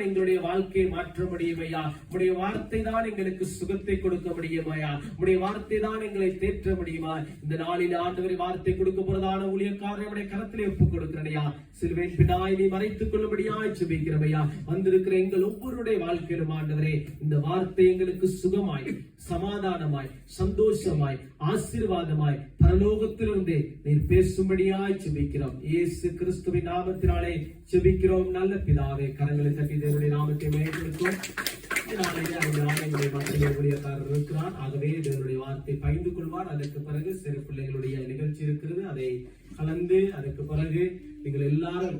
எங்களுடைய வாழ்க்கையை மாற்ற முடியும் ஐயா. உடைய வார்த்தை தான் எங்களுக்கு சுகத்தை கொடுக்க முடியும் ஐயா. உடைய வார்த்தை தான் எங்களை தேற்ற முடியுமா? இந்த நாளில் ஆண்டவரை வார்த்தை கொடுக்க போறதான ஊழியக்காரரை உடைய கரத்திலே ஒப்புக் கொடுக்கிறேன் ஐயா. சிலுவையின் பின்னாய் நீ மறைத்துக் கொள்ளும்படியாய் ஜெபிக்கிறோம் ஐயா. வந்திருக்கிற எங்கள் ஒவ்வொருடைய வாழ்க்கையிலும் ஆண்டவரே இந்த வார்த்தை எங்களுக்கு சுகமாய், சமாதானமாய், சந்தோஷமாய், ஆசீர்வாதமாய் பரலோகத்திலிருந்து நீர் பேசும்படியாய் ஜெபிக்கிறோம். இயேசு கிறிஸ்துவின் நாமத்தினாலே ஜெபிக்கிறோம் நல்ல பிதாவே. கரங்களை தட்டி தேவனுடைய நாமத்தை மேம்படுத்தும். இருக்கிறார். ஆகவே தேவனுடைய வார்த்தை பகிர்ந்து கொள்வார். அதற்கு பிறகு சிறு பிள்ளைகளுடைய நிகழ்ச்சி இருக்கிறது. அதை கலந்து அதற்கு பிறகு நீங்கள் எல்லாரும்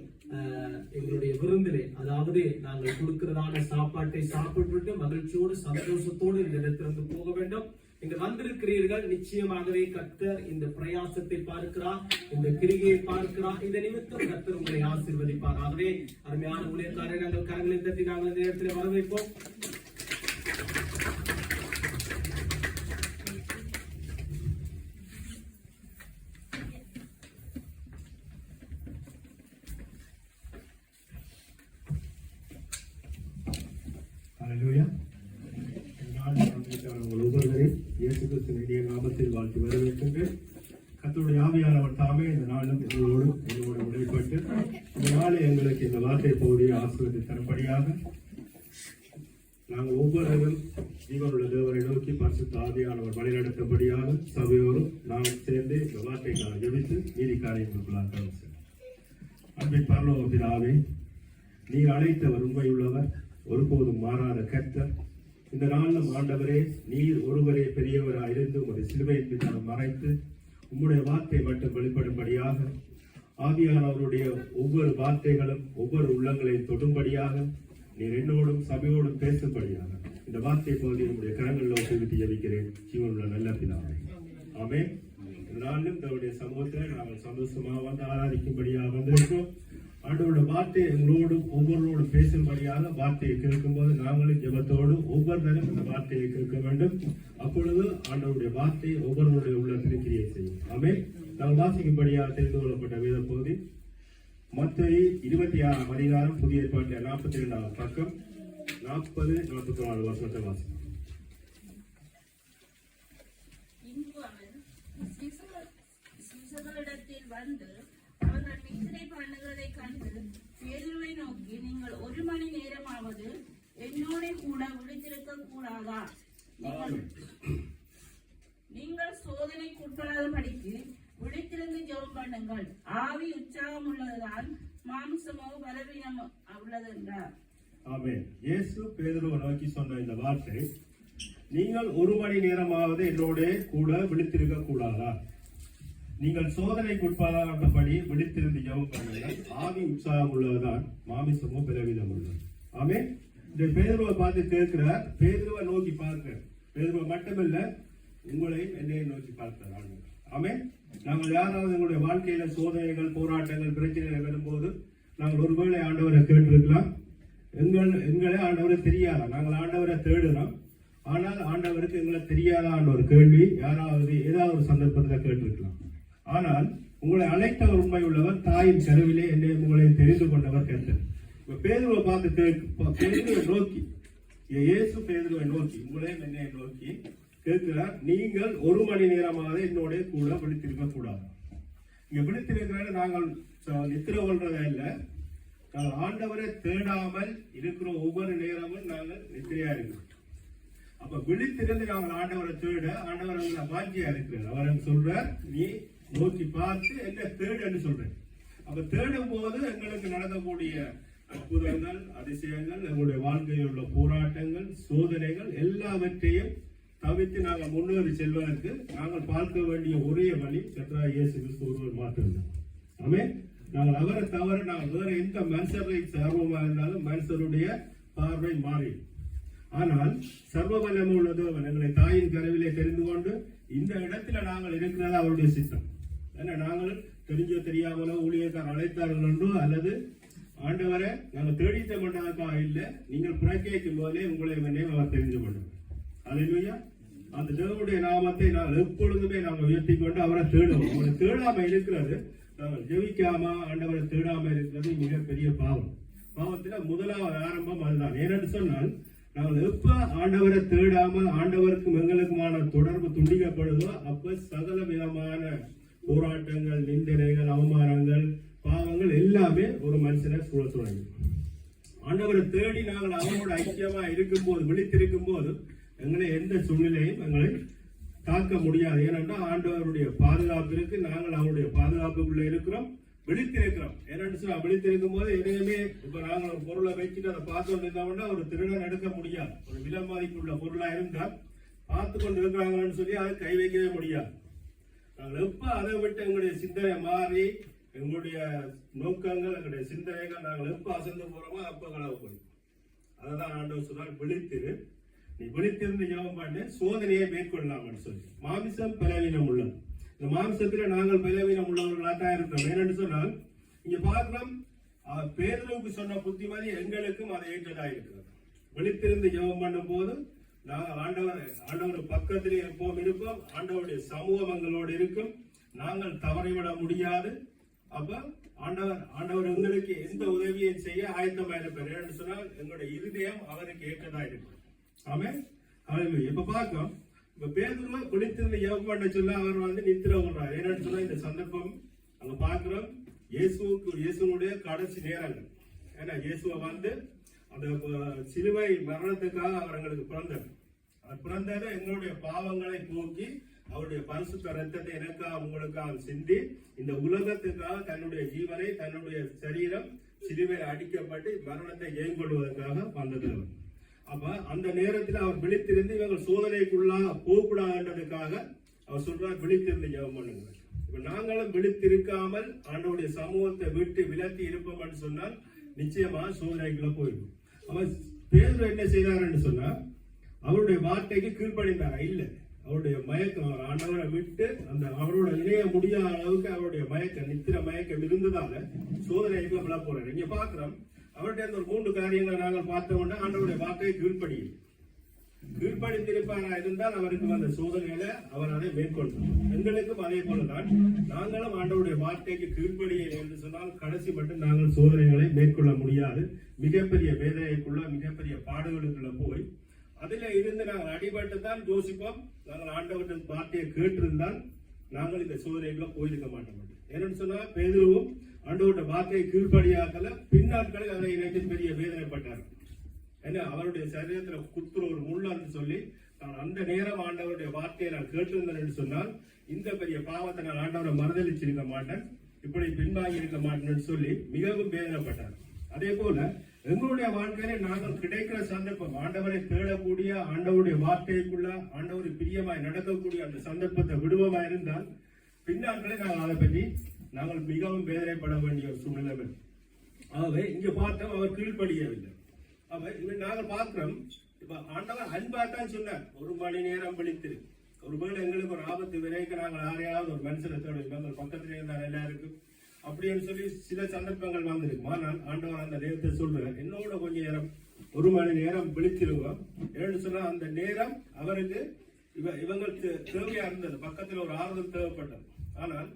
எங்களுடைய விருந்திலே, அதாவது நாங்கள் கொடுக்கிறதான சாப்பாட்டை சாப்பிட்டு மகிழ்ச்சியோடு சந்தோஷத்தோடு இந்த இடத்திலிருந்து போக வேண்டும். இங்கு வந்திருக்கிறீர்கள். நிச்சயமாகவே கர்த்தர் இந்த பிரயாசத்தை பார்க்கிறார், இந்த கிரிகையை பார்க்கிறார். இந்த நிமித்தம் கர்த்தர் உங்களை ஆசீர்வதிப்பார். ஆகவே அருமையான ஊழியக்காரரை நாங்கள் கரங்களை தட்டி நாங்கள் இந்த இடத்துல வரவேற்போம். வாழ்த்து வரவேற்கின்றேன். கர்த்தருடைய ஆவியானவர் தாமே இந்த நாளும் எங்களோடு உடைப்பட்டு இந்த நாளை எங்களுக்கு இந்த வார்த்தை பகுதியை ஆசீர்வதி தரும்படியாக நாங்கள் ஒவ்வொருவரும் ஜீவனுள்ள தேவரை நோக்கி பரிசுத்த ஆவியானவர் வழிநடத்தபடியாக சபையோரும் நாங்கள் சேர்ந்து இந்த வார்த்தைக்கான ஜெபித்து நீதி காரியங்களுக்குள்ளாக அன்பின் பரலோக பிதாவே, நீர் அழைத்தவர் உண்மையுள்ளவர், ஒருபோதும் மாறாத கர்த்தர். இந்த நாளிலும் ஆண்டவரே, நீர் ஒருவரே பெரியவராக இருந்து உங்களுடைய சிலுவையின் பின்னால் மறைத்து உம்முடைய வார்த்தை மட்டும் வெளிப்படும்படியாக ஆவியானவருடைய ஒவ்வொரு வார்த்தைகளும் ஒவ்வொரு உள்ளங்களையும் தொடும்படியாக நீர் என்னோடும் சபையோடும் பேசும்படியாக இந்த வார்த்தை பகுதியை உங்களுடைய கரங்களில் ஒப்புவித்து ஜெபிக்கிறேன் ஜீவனுள்ள நல்ல பிதாவே. ஆமென். இந்த நாளிலும் தன்னுடைய சமூகத்தில் நாங்கள் சந்தோஷமாக வந்து ஆராதிக்கும்படியாக வந்திருக்கோம். ஆண்டவருடைய வார்த்தை எங்களோடும் ஒவ்வொருவரோடும் பேசும்படியாக வார்த்தையை கேட்கும்போது நாங்களும் ஜெபத்தோடு ஒவ்வொருத்தரும் இந்த வார்த்தையை கேட்க வேண்டும். அப்பொழுது ஆண்டவருடைய வார்த்தை ஒவ்வொருவருடைய உள்ளத்தில் கிரியை செய்யும். ஆமென். நாங்கள் வாசிக்கும்படியாக தெரிந்து கொள்ளப்பட்ட வேத பகுதி மத்தேயு 26ஆம் அதிகாரம், புதிய ஏற்பாட்டில் 42ஆம் பக்கம் 40-44 வசனத்தை வாசிக்கும். வந்து அவர்கள் நித்திரை பண்ணுகிறதை கண்டு பேதுருவை நோக்கி, நீங்கள் 1 மணி நேரமாவது என்னோட கூட விழித்திருக்க கூடாதா? நீங்கள் சோதனைக்குட்படாதபடிக்கு விழித்திருந்து ஜெபம் பண்ணுங்கள். ஆவி உற்சாகம் உள்ளதுதான், மாம்சமோ பலவீனம் உள்ளது என்றார். ஆமென். இயேசு பேதுருவை நோக்கி சொன்ன இந்த வார்த்தை, நீங்கள் 1 மணி நேரமாவது என்னோட கூட விழித்திருக்க கூடாதா? நீங்கள் சோதனைக்குட்படாதபடி விழித்திருந்து ஜெபம் பண்ணுங்கள். ஆவி உற்சாகம் உள்ளதுதான், மாமிசமோ பலவீனம் உள்ளது. ஆமென். இந்த பேதுருவை பார்த்து கேட்கிறார், பேதுருவை நோக்கி பார்க்கிறார். பேதுருவை மட்டுமில்ல, உங்களையும் என்னையும் நோக்கி பார்க்கிறார். ஆமென். நாங்கள் யாராவது எங்களுடைய வாழ்க்கையில சோதனைகள், போராட்டங்கள், பிரச்சனைகள் வரும்போது நாங்கள் ஒருவேளை ஆண்டவரை கேட்டிருக்கலாம். எங்களை ஆண்டவரை தெரியாதா? நாங்கள் ஆண்டவரை தேடுறோம், ஆனால் ஆண்டவருக்கு எங்களை தெரியாதான்னு ஒரு கேள்வி யாராவது ஏதாவது ஒரு சந்தர்ப்பத்தில் கேட்டிருக்கலாம். ஆனால் உங்களை அழைத்தவர் உண்மை உள்ளவர், தாயின் கருவிலே என்னை உங்களை தெரிந்து கொண்டவர் கர்த்தர். பேதுருவை பார்த்து பேதுருவை நோக்கி, இயேசு பேதுருவை நோக்கி, உங்களையும் என்னை நோக்கி கேட்கிறார், நீங்கள் 1 மணி நேரமாக என்னோட கூட விழித்திருக்க கூடாது. இங்க விழித்திருக்கிற நாங்கள் நித்திர கொள்றதா இல்ல, நாங்கள் ஆண்டவரை தேடாமல் இருக்கிற ஒவ்வொரு நேரமும் நாங்கள் நித்திரையா இருக்கிறோம். அப்ப விழித்திருந்து நாங்கள் ஆண்டவரை தேட ஆண்டவர் வாஞ்சியா இருக்கிறார். அவர் சொல்றார், நீ நோக்கி பார்த்து என்ன தேடுன்னு சொல்றேன். அப்ப தேடும் போது எங்களுக்கு நடக்கக்கூடிய அற்புதங்கள், அதிசயங்கள், எங்களுடைய வாழ்க்கையில் உள்ள போராட்டங்கள், சோதனைகள் எல்லாவற்றையும் தவிர்த்து நாங்கள் முன்னேறி செல்வதற்கு நாங்கள் பார்க்க வேண்டிய ஒரே வழி கர்த்தராகிய இயேசு கிறிஸ்து ஒருவர் மாத்திரம்தான். ஆமென். நாங்கள் அவரை தவிர நாங்கள் வேற எந்த மனுஷரை சார்பமாக இருந்தாலும் மனுஷருடைய பார்வை மாறி. ஆனால் சர்வ வல்லமை உள்ள தேவன் எங்களை தாயின் கருவிலே தெரிந்து கொண்டு இந்த இடத்துல நாங்கள் இருக்கிறதா அவருடைய சித்தம். ஏன்னா நாங்கள் தெரிஞ்சோ தெரியாமலோ ஊழியக்காரர் அழைத்தார்கள் என்றோ அல்லது ஆண்டவரை நாங்கள் தேடித்த கொண்டதற்காக இல்லை, நீங்கள் பிறக்கைக்கும் போதே உங்களை அவர் தெரிந்து கொண்டவர். அல்லேலூயா. அந்த தேவனுடைய நாமத்தை நாங்கள் எப்பொழுதுமே நாங்கள் உயர்த்தி கொண்டு அவரை தேடுவோம். அவரை தேடாம இருக்கிறது, நாங்கள் ஜெபிக்காம ஆண்டவரை தேடாம இருக்கிறது மிகப்பெரிய பாவம். பாவத்துல முதலாவது ஆரம்பம் அதுதான். ஏனென்று சொன்னால் நாங்கள் எப்ப ஆண்டவரை தேடாம ஆண்டவருக்கும் எங்களுக்குமான தொடர்பு துண்டிக்கப்படுதோ அப்ப சகல விதமான போராட்டங்கள், நிந்தனைகள், அவமானங்கள், பாவங்கள் எல்லாமே ஒரு மனுஷனை சூழ. ஆண்டவரை தேடி நாங்கள் அவரோட ஐக்கியமா இருக்கும் போது, விழித்திருக்கும் போது எங்களை எந்த சூழ்நிலையும் எங்களை தாக்க முடியாது. ஏனென்றால் ஆண்டவருடைய பாதுகாப்பு இருக்கு, நாங்கள் அவருடைய பாதுகாப்புக்குள்ள இருக்கிறோம், விழித்திருக்கிறோம். ஏன்னா விழித்திருக்கும் போது எதையுமே இப்ப நாங்கள் ஒரு பொருளை வச்சுட்டு அதை பார்த்து கொண்டு இருந்தோம்னா ஒரு திருடன் எடுக்க முடியாது. ஒரு விலை மதிப்புள்ள பொருளா இருந்தால் பார்த்து கொண்டு இருக்கிறாங்கன்னு சொல்லி அதை கை வைக்கவே முடியாது. நாங்கள் எப்ப அதை விட்டு எங்களுடைய சிந்தனை மாறி எங்களுடைய நோக்கங்கள், எங்களுடைய சிந்தனைகள் நாங்கள் எப்ப அசந்து போறோமோ அப்ப களவு போய். அதான் ஆண்டவர் சொன்னால், விழித்திரு, நீ விழித்திருந்து ஜெபம் பண்ணு, சோதனையை மேற்கொள்ளலாம்னு சொல்லி. மாமிசம் பலவீனம் உள்ளது. இந்த மாமிசத்துல நாங்கள் பலவீனம் உள்ளவர்களா தான் இருக்கிறோம். ஏனென்று சொன்னால் இங்க பார்க்கிறோம், பேதுருவுக்கு சொன்ன புத்திமதி எங்களுக்கும் அதை ஏற்றதா இருக்கிறது. விழித்திருந்து ஜெபம் பண்ணும் போது நாங்கள் ஆண்டவர் பக்கத்திலே எப்போவும் இருப்போம், ஆண்டவருடைய சமூகம் எங்களோடு இருக்கும், நாங்கள் தவறிவிட முடியாது. அப்ப ஆண்டவர் எங்களுக்கு எந்த உதவியை செய்ய ஆயத்தமா இருப்பார். ஏன்னு சொன்னால் எங்களுடைய இருதயம் அவருக்கு ஏற்றதா இருக்கும். ஆமென். ஹல்லேலூயா. இப்ப பார்க்கிறோம், இப்ப பேதுருவை விழித்திருந்து ஜெபம் பண்ண சொல்ல அவர் நித்திர விடுறார். ஏன்னு சொன்னா இந்த சந்தர்ப்பம் அங்க பார்க்கிறோம், இயேசுனுடைய கடைசி நேரங்கள். ஏன்னா இயேசுவை அந்த சிலுவை மரணத்துக்காக அவர் எங்களுக்கு பிறந்தார். அவர் பிறந்ததை எங்களுடைய பாவங்களை போக்கி அவருடைய பரிசுத்த ரத்தத்தை எனக்காக உங்களுக்காக சிந்தி இந்த உலகத்துக்காக தன்னுடைய ஜீவனை, தன்னுடைய சரீரம் சிலுவையில் அடிக்கப்பட்டு மரணத்தை ஜெயங்கொள்வதற்காக வந்தது. அப்ப அந்த நேரத்தில் அவர் விழித்திருந்து இவர்கள் சோதனைக்குள்ளாக போகக்கூடாதுன்றதுக்காக அவர் சொல்றார், விழித்திருந்து ஜெபம் பண்ணுங்க. இப்ப நாங்களும் விழித்திருக்காமல் ஆண்டவருடைய சமூகத்தை விட்டு விலத்தி இருப்போம் என்று சொன்னால் நிச்சயமா சோதனைக்குள்ள போயிருக்கும். அவர் பேதுரு என்ன செய்தார் சொன்னா, அவருடைய வார்த்தைக்கு கீழ்ப்படிந்தாரா? இல்ல, அவருடைய மயக்கம், ஆண்டவரை விட்டு அந்த அவரோட இணைய முடியாத அளவுக்கு அவருடைய மயக்கம், நித்திர மயக்கம் இருந்ததால சோதனைக்குள்ள விழ போறாரு. இங்க பாக்குறோம், அவருடைய அந்த 3 காரியங்களை நாங்கள் பார்த்தோம்னா ஆண்டவருடைய வார்த்தையை கீழ்ப்படிந்திருப்பாரா இருந்தால் அவருக்கு அந்த சோதனையில அவர் அதை மேற்கொண்டார். எங்களுக்கும் அதே போலதான், நாங்களும் ஆண்டவருடைய வார்த்தைக்கு கீழ்ப்படியலை என்று சொன்னால் கடைசி மட்டும் நாங்கள் சோதனைகளை மேற்கொள்ள முடியாது. மிகப்பெரிய வேதனைக்குள்ள, மிகப்பெரிய பாடுகளுக்குள்ள போய் அதுல இருந்து நாங்கள் அடிபட்டு தான் யோசிப்போம். நாங்கள் ஆண்டவரின் வார்த்தையை கேட்டிருந்தால் நாங்கள் இந்த சோதனைக்குள்ள போயிருக்க மாட்டோம். ஏன்னு சொன்னா பேதுருவும் ஆண்டவருடைய வார்த்தையை கீழ்ப்படியாக்கல, பின்னாட்களில் அதை இணைத்து பெரிய வேதனைப்பட்டார். ஏன்னா அவருடைய சரீரத்துல குத்துற ஒரு முள்ளான்னு சொல்லி நான் அந்த நேரம் ஆண்டவருடைய வார்த்தையை நான் கேட்டிருந்தேன் என்று சொன்னால் இந்த பெரிய பாவத்தை நான் ஆண்டவரை மறுதளிச்சிருக்க மாட்டேன், இப்படி பின்வாங்கி இருக்க மாட்டேன்னு சொல்லி மிகவும் வேதனைப்பட்டார். அதே போல எங்களுடைய வாழ்க்கையில நாங்கள் கிடைக்கிற சந்தர்ப்பம், ஆண்டவரை தேடக்கூடிய, ஆண்டவருடைய வார்த்தைக்குள்ள ஆண்டவரை பிரியமாய் நடக்கக்கூடிய அந்த சந்தர்ப்பத்தை விடுவமா இருந்தால் பின்னாட்களை நாங்கள் அதை பற்றி நாங்கள் மிகவும் வேதனைப்பட வேண்டிய ஒரு சூழ்நிலை. ஆகவே இங்க பார்த்தோம், அவர் கீழ்ப்படியவில்லை. நாங்கள் பார்க்கிறோம், இப்ப ஆண்டவர் அன்பாத்தான் சொன்னார், 1 மணி நேரம் விழித்திரு. ஒருவேளை எங்களுக்கு ஒரு ஆபத்து விரைக்க நாங்கள் யாரையாவது ஒரு மனுஷனை தேடுவோம், பக்கத்துல இருந்தால் எல்லாருக்கும் அப்படின்னு சொல்லி சில சந்தர்ப்பங்கள் வந்திருக்கும். ஆனால் ஆண்டவர் அந்த நேரத்தை சொல்றார், என்னோட கொஞ்ச நேரம் 1 மணி நேரம் விழித்திருவோம். ஏன்னு சொன்னா அந்த நேரம் அவருக்கு இவங்களுக்கு தேவையா இருந்தது, பக்கத்துல ஒரு ஆறுதல் தேவைப்பட்டது. ஆனால்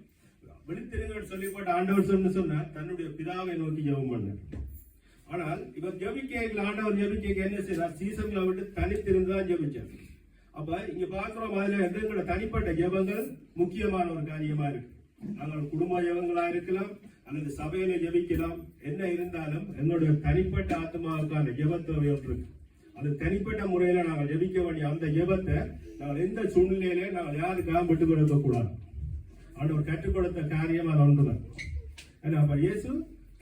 விழித்திருங்க சொல்லிப்பட்ட ஆண்டவர் சொன்னார், தன்னுடைய பிதாவை நோக்கி ஜெபம் பண்ணார். ஆனால் இவர் ஜெபிக்க, ஆண்டவர் ஜெபிக்க என்ன செய்தார், சீசன்களை விட்டு தனித்திருந்துதான் ஜெபிச்சார். அப்ப இங்க பாக்குறோம், அதுல எங்களோட தனிப்பட்ட ஜெபங்கள் முக்கியமான ஒரு காரியமா இருக்கு. நாங்கள் குடும்ப ஜெபங்களா இருக்கலாம் அல்லது சபையில ஜெபிக்கலாம், என்ன இருந்தாலும் எங்களுடைய தனிப்பட்ட ஆத்மாவுக்கான ஜெப தேவை இருக்கு. அது தனிப்பட்ட முறையில நாங்கள் ஜெபிக்க வேண்டிய அந்த ஜெபத்தை நாங்கள் எந்த சூழ்நிலையிலே நாங்கள் யாருக்காக விட்டுக் கொடுக்க கூடாது. ஆண்டவர் கற்றுக் கொடுத்த காரியம் அது ஒன்றுதான். ஏன்னா அப்ப இயேசு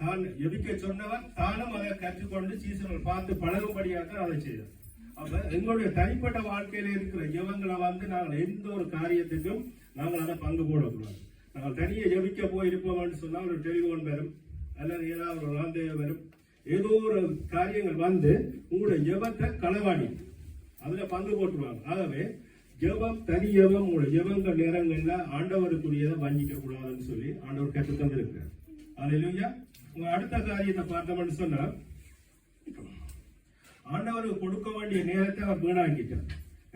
தான் ஜெபிக்க சொன்னவர் தானும் அதை கற்றுக்கொண்டு சீசர்கள் பார்த்து பழகும்படியாக அதை செய்தார். அப்ப எங்களுடைய தனிப்பட்ட வாழ்க்கையில இருக்கிற ஜெபங்களை நாங்கள் எந்த ஒரு காரியத்துக்கும் நாங்கள் அதை பங்கு போடக்கூடாது. நாங்கள் தனியே ஜெபிக்க போயிருப்போம்னு சொன்னா ஒரு டெலிபோன் வரும் அல்லது ஏதாவது ஒரு வார்த்தையோ வரும், ஏதோ ஒரு காரியங்கள் உங்களுடைய ஜெபத்தை களவாடி அதுல பங்கு போட்டுருவாங்க. ஆகவே ஜெபம் தனி ஜெபம் உங்களுடைய ஜெபங்கள் நேரங்கள்ல ஆண்டவருக்குரியதை வஞ்சிக்க கூடாதுன்னு சொல்லி ஆண்டவர் கற்று தந்திருக்கிறார். அல்லேலூயா. உங்க அடுத்த காரியத்தை பார்த்தோம்னு சொன்னா ஆண்டவருக்கு கொடுக்க வேண்டிய நேரத்தை அவர் வீணாக்கிட்டார்.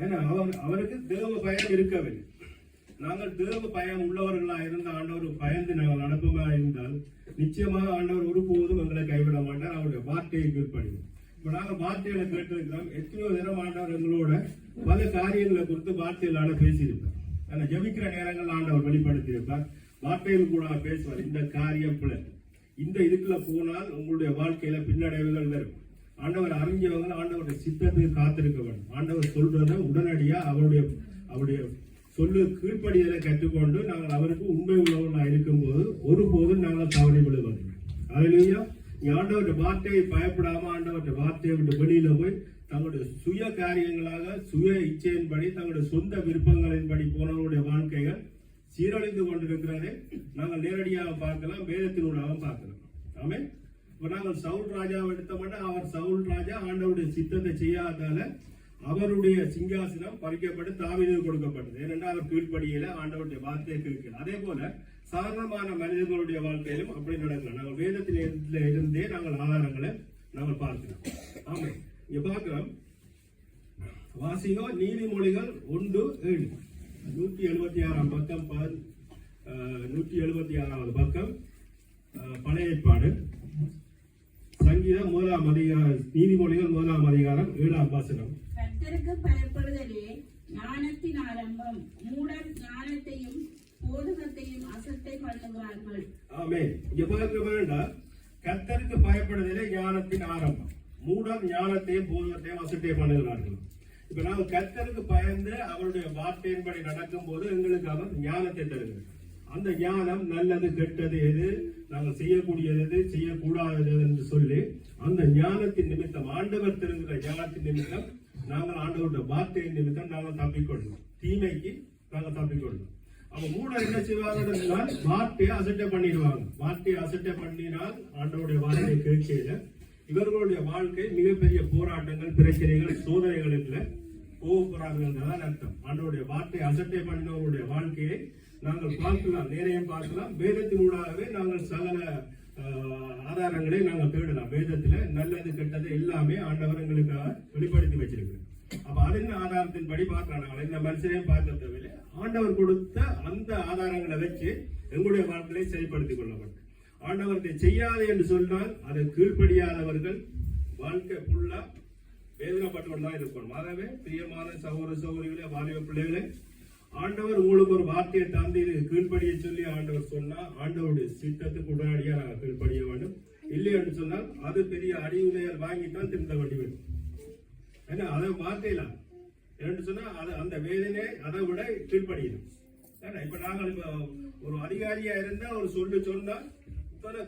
ஏன்னா அவருக்கு தேவ பயம் இருக்கவில்லை. நாங்கள் தேவ பயம் உள்ளவர்களா இருந்த ஆண்டவர் பயந்து நாங்கள் நடப்பமா இருந்தால் நிச்சயமாக ஆண்டவர் ஒருபோதும் எங்களை கைவிட மாட்டார். அவருடைய வார்த்தையை கீழ்ப்படிவோம். இப்ப நாங்கள் வார்த்தைகளை கேட்டிருக்கிறோம். எத்தனையோ தினம் ஆண்டவர் எங்களோட பல காரியங்களை குறித்து வார்த்தைகளால பேசியிருப்பார். ஆனா ஜெபிக்கிற நேரங்கள் ஆண்டவர் வெளிப்படுத்தியிருப்பார். வார்த்தைகள் கூட பேசுவார். இந்த காரியம் பிள்ளை, இந்த இதுக்குள்ள போனால் உங்களுடைய வாழ்க்கையில பின்னடைவுகள் வரும். ஆண்டவர் அறிஞ்சவங்க ஆண்டவருடைய சித்தத்துக்கு காத்திருக்க வேண்டும். ஆண்டவர் சொல்றத உடனடியா அவருடைய சொல்லு கீழ்ப்படியலை கற்றுக்கொண்டு நாங்கள் அவருக்கு உண்மை உள்ளவர்களாக இருக்கும் போது ஒருபோதும் நாங்கள் தவறி விடுவது. அல்லேலூயா. ஆண்டவருடைய வார்த்தையை பயப்படாம ஆண்டவருடைய வார்த்தையை விட்டு வெளியில போய் தங்களுடைய சுய காரியங்களாக சுய இச்சையின்படி தங்களுடைய சொந்த விருப்பங்களின்படி போனவருடைய வாழ்க்கைகள் சீரழிந்து கொண்டிருக்கிறதை நாங்கள் நேரடியாக பார்க்கலாம், வேதத்தினூடாக பார்க்கலாம். ஆமே. இப்ப நாங்கள் சவுல் ராஜாவை எடுத்தோம்னா அவர் சவுல் ராஜா ஆண்டவருடைய சித்தத்தை செய்யாதால அவருடைய சிங்காசனம் பறிக்கப்பட்டு தாவீதுக்கு கொடுக்கப்பட்டது. ஏனென்றால் அவர் கீழ்ப்படியில ஆண்டவருடைய வார்த்தையை கேட்கல. அதே போல சாதாரணமான மனிதர்களுடைய வாழ்க்கையிலும் அப்படி நடக்கலாம். நாங்கள் வேதத்தில இருந்தே நாங்கள் ஆதாரங்களை நாங்கள் பார்க்கிறோம். ஆமா, இங்க பார்க்கிறோம். வாசிகோ நீதிமொழிகள் 1:7 176 பக்கம் 176 பக்கம் பழைய ஏற்பாடு சங்கீதம் 1 அதிகாரம் நீதிமொழிகள் 1 அதிகாரம் 7 வசனம். கர்த்தருக்கு பயப்படுதலே ஞானத்தின் ஆரம்பம், மூடர் ஞானத்தையும் போதகத்தையும் அசட்டை பண்ணுகிறார்கள். ஆமென். இங்க பார்க்க வேண்டாம். கர்த்தருக்கு பயப்படுதலே ஞானத்தின் ஆரம்பம், மூடர் ஞானத்தையும் போதகத்தையும் அசட்டை பண்ணுகிறார்கள். இப்ப நாங்கள் கர்த்தருக்கு பயந்து அவருடைய வார்த்தையின்படி நடக்கும் போது எங்களுக்கு அவர் ஞானத்தை தருகிறார். அந்த ஞானம் நல்லது கெட்டது எது, நாங்கள் செய்யக்கூடியது எது, செய்யக்கூடாதது என்று சொல்லி அந்த ஞானத்தின் நிமித்தம் ஆண்டவர் தருகிற ஞானத்தின் நிமித்தம் நாங்கள் ஆண்டவருடைய வார்த்தையின் நிமித்தம் நாங்கள் தப்பிக்கொள்ளணும். தீமைக்கு நாங்கள் தப்பிக்கொள்ளணும். அவங்க மூடர் என்ன செய்வாங்க, வார்த்தையை அசட்டை பண்ணிடுவாங்க. வார்த்தையை அசட்டை பண்ணினால் ஆண்டவருடைய வார்த்தையை கேட்கையில இவர்களுடைய வாழ்க்கை மிகப்பெரிய போராட்டங்கள், பிரச்சனைகள், சோதனைகளுக்குள்ள போகிறார்கள் தான் அர்த்தம். ஆண்டவருடைய வார்த்தையை அசட்டை பண்ணினவருடைய வாழ்க்கையை நாங்கள் பார்க்கலாம், நேரையும் பார்க்கலாம். வேதத்தினூடாகவே நாங்கள் சகல ஆதாரங்களை நாங்கள் தேடலாம். வேதத்துல நல்லது கெட்டது எல்லாமே ஆண்டவர் எங்களுக்காக வெளிப்படுத்தி வச்சிருக்கிறோம். அப்ப அதன் ஆதாரத்தின்படி பார்க்கலாம். நாங்கள் இந்த மனுஷனையும் பார்க்க தேவையில்லை. ஆண்டவர் கொடுத்த அந்த ஆதாரங்களை வச்சு எங்களுடைய வாழ்க்கையை செயல்படுத்திக் கொள்ளப்படும். ஆண்டவர்களை செய்யாது என்று சொன்னால் அதை கீழ்ப்படியாதவர்கள் வாழ்க்கை ஃபுல்லா வேதனைப்பட்டு கொண்டுதான் இருக்கணும். ஆகவே பிரியமான சகோதர சகோதரிகளே, வாலிப பிள்ளைகளே, ஆண்டவர் உங்களுக்கு ஒரு வார்த்தையை தந்து இது கீழ்ப்படிய சொல்லி ஆண்டவர் சொன்னா ஆண்டவருடைய சித்தத்துக்கு உடனடியாக நாங்கள் கீழ்ப்படிய வேண்டும். இல்லை என்று சொன்னால் அது பெரிய அடிவுதையர் வாங்கித்தான் திருந்த வேண்டி வேண்டும். ஏன்னா அதை வார்த்தையிலாம் என்று சொன்னா அது அந்த வேதனை அதை விட கீழ்ப்படியணும். இப்ப நாங்கள் இப்ப ஒரு அதிகாரியா இருந்தா ஒரு சொன்னா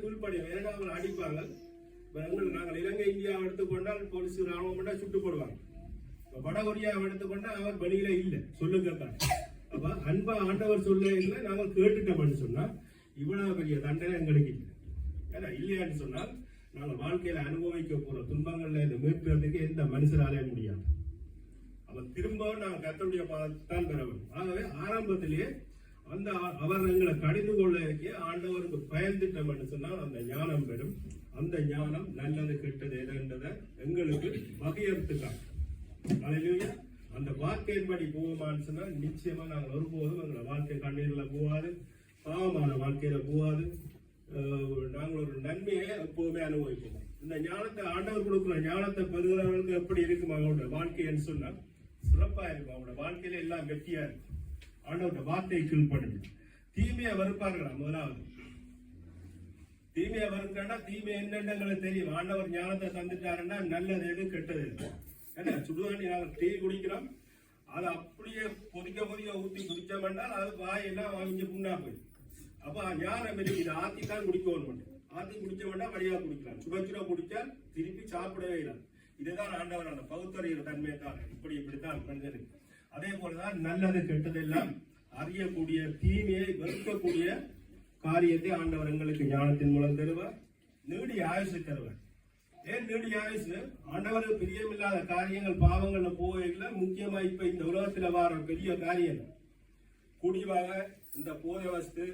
கீழ்ப்படியும். ஏன்னா அவங்க அடிப்பாங்க. நாங்கள் இலங்கை இந்தியாவை எடுத்துக்கொண்டால் போலீஸ் ராணுவம் சுட்டு போடுவாங்க. வட கொரியாவை எடுத்துக்கொண்டா அவர் வெளியில இல்லை சொல்லுங்கத்தான். அப்ப அன்பா ஆண்டவர் சொல்ல இல்லை, நாங்கள் கேட்டுட்டோம்னு சொன்னா இவ்வளவு பெரிய தண்டனை எங்களுக்கு இல்லை. ஏன்னா இல்லையான்னு சொன்னால் நாங்கள் வாழ்க்கையில அனுபவிக்க போற துன்பங்கள்ல இந்த மீட்புறதுக்கு எந்த மனுஷராலே முடியாது. அவன் திரும்பவும் நாங்கள் கர்த்தருடைய பாதத்தான் பெற வேண்டும். ஆகவே ஆரம்பத்திலேயே அந்த அவர் எங்களை கடிந்து கொள்ள ஆண்டவருக்கு பயந்துட்டோம்னு சொன்னால் அந்த ஞானம் பெறும். அந்த ஞானம் நல்லது கெட்டது எதுன்றதை எங்களுக்கு வகையறுத்துக்காங்க. அந்த வார்த்தையின்படி போவோமான்னு சொன்னா நிச்சயமா நாங்கள் ஒருபோதும் எங்களை வாழ்க்கை கண்ணீர்ல போவாது, பாவமான வாழ்க்கையில போவாது. நாங்கள் ஒரு நன்மையை எப்போதுமே அனுபவிப்போம். இந்த ஞானத்தை ஆண்டவர் கொடுக்குற ஞானத்தை பெறுகிறவர்களுக்கு எப்படி இருக்கும் அவங்களோட வாழ்க்கைன்னு சொன்னா சிறப்பா இருக்கும். அவங்களோட வாழ்க்கையில எல்லாம் வெற்றியா இருக்கும். ஆண்டவருடைய வார்த்தையை கீழ்ப்படியும். தீமையை வெறுப்பார்களா? முதலாவது தீமையை வெறுக்கிறா, தீமை என்னென்னங்களுக்கு தெரியும். ஆண்டவர் ஞானத்தை தந்துட்டாருன்னா நல்லது எது கெட்டது எது. என்ன சுடுதண்ணி நாங்கள் டீ குடிக்கிறோம், அது அப்படியே கொதிக்க ஊற்றி குடிச்சோம்னா அது வாயெல்லாம் வாங்கி புண்ணா போய். அப்ப ஞானம் இதை ஆத்தி தான் குடிக்கணும். ஆத்தி குடிச்சோம்னா வழியா குடிக்கலாம். சுட குடிச்சா திருப்பி சாப்பிடவே இல்லை. இதுதான் ஆண்டவரான பகுத்தறிகிற தன்மை தான். இப்படித்தான் மனிதனுக்கு. அதே போலதான் நல்லது கெட்டதெல்லாம் அறியக்கூடிய, தீமையை வெறுக்கக்கூடிய காரியத்தை ஆண்டவர் எங்களுக்கு ஞானத்தின் மூலம் தருவார். நீடிய ஆயுசு தருவார். ஏன் நீடிய ஆயுசு? ஆண்டவருக்கு பிரியமில்லாத காரியங்கள் பாவங்கள்ல போகல. முக்கியமா இப்ப இந்த உலகத்துல வர பெரிய காரியம் குடிவாக, இந்த போதை வஸ்து,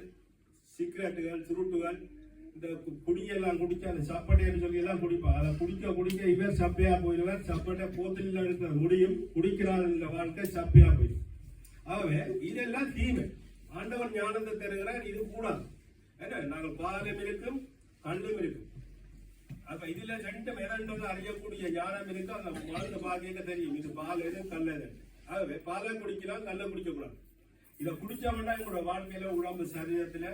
சிகரெட்டுகள், சுருட்டுகள், இந்த குடியெல்லாம் குடிக்க, அந்த சப்பட்டைன்னு சொல்லி எல்லாம் குடிப்பா. அதை குடிக்க இவர் சப்பையா போயிடுவார். சப்பட்டை போத்தில இருக்க முடியும், குடிக்கிறார் இந்த வாழ்க்கை சப்பையா போயிடும். ஆகவே இதெல்லாம் தீமை. ஆண்டவர் ஞானத்தை தருகிறார். இது கூடாது. நாங்கள் பாலும் இருக்கும், கல்லும் இருக்கும். அப்ப இதுல ரெண்டு மேலண்டது அறியக்கூடிய ஞானம் இருக்கு. அந்த மருந்து பாக்கிய தெரியும், இது பால் எது கல் எது. ஆகவே பாலை குடிக்கலாம், கல்லை குடிக்க கூடாது. இதை குடிச்சோம்னா எங்களோட வாழ்க்கையில உடம்பு சரீரத்துல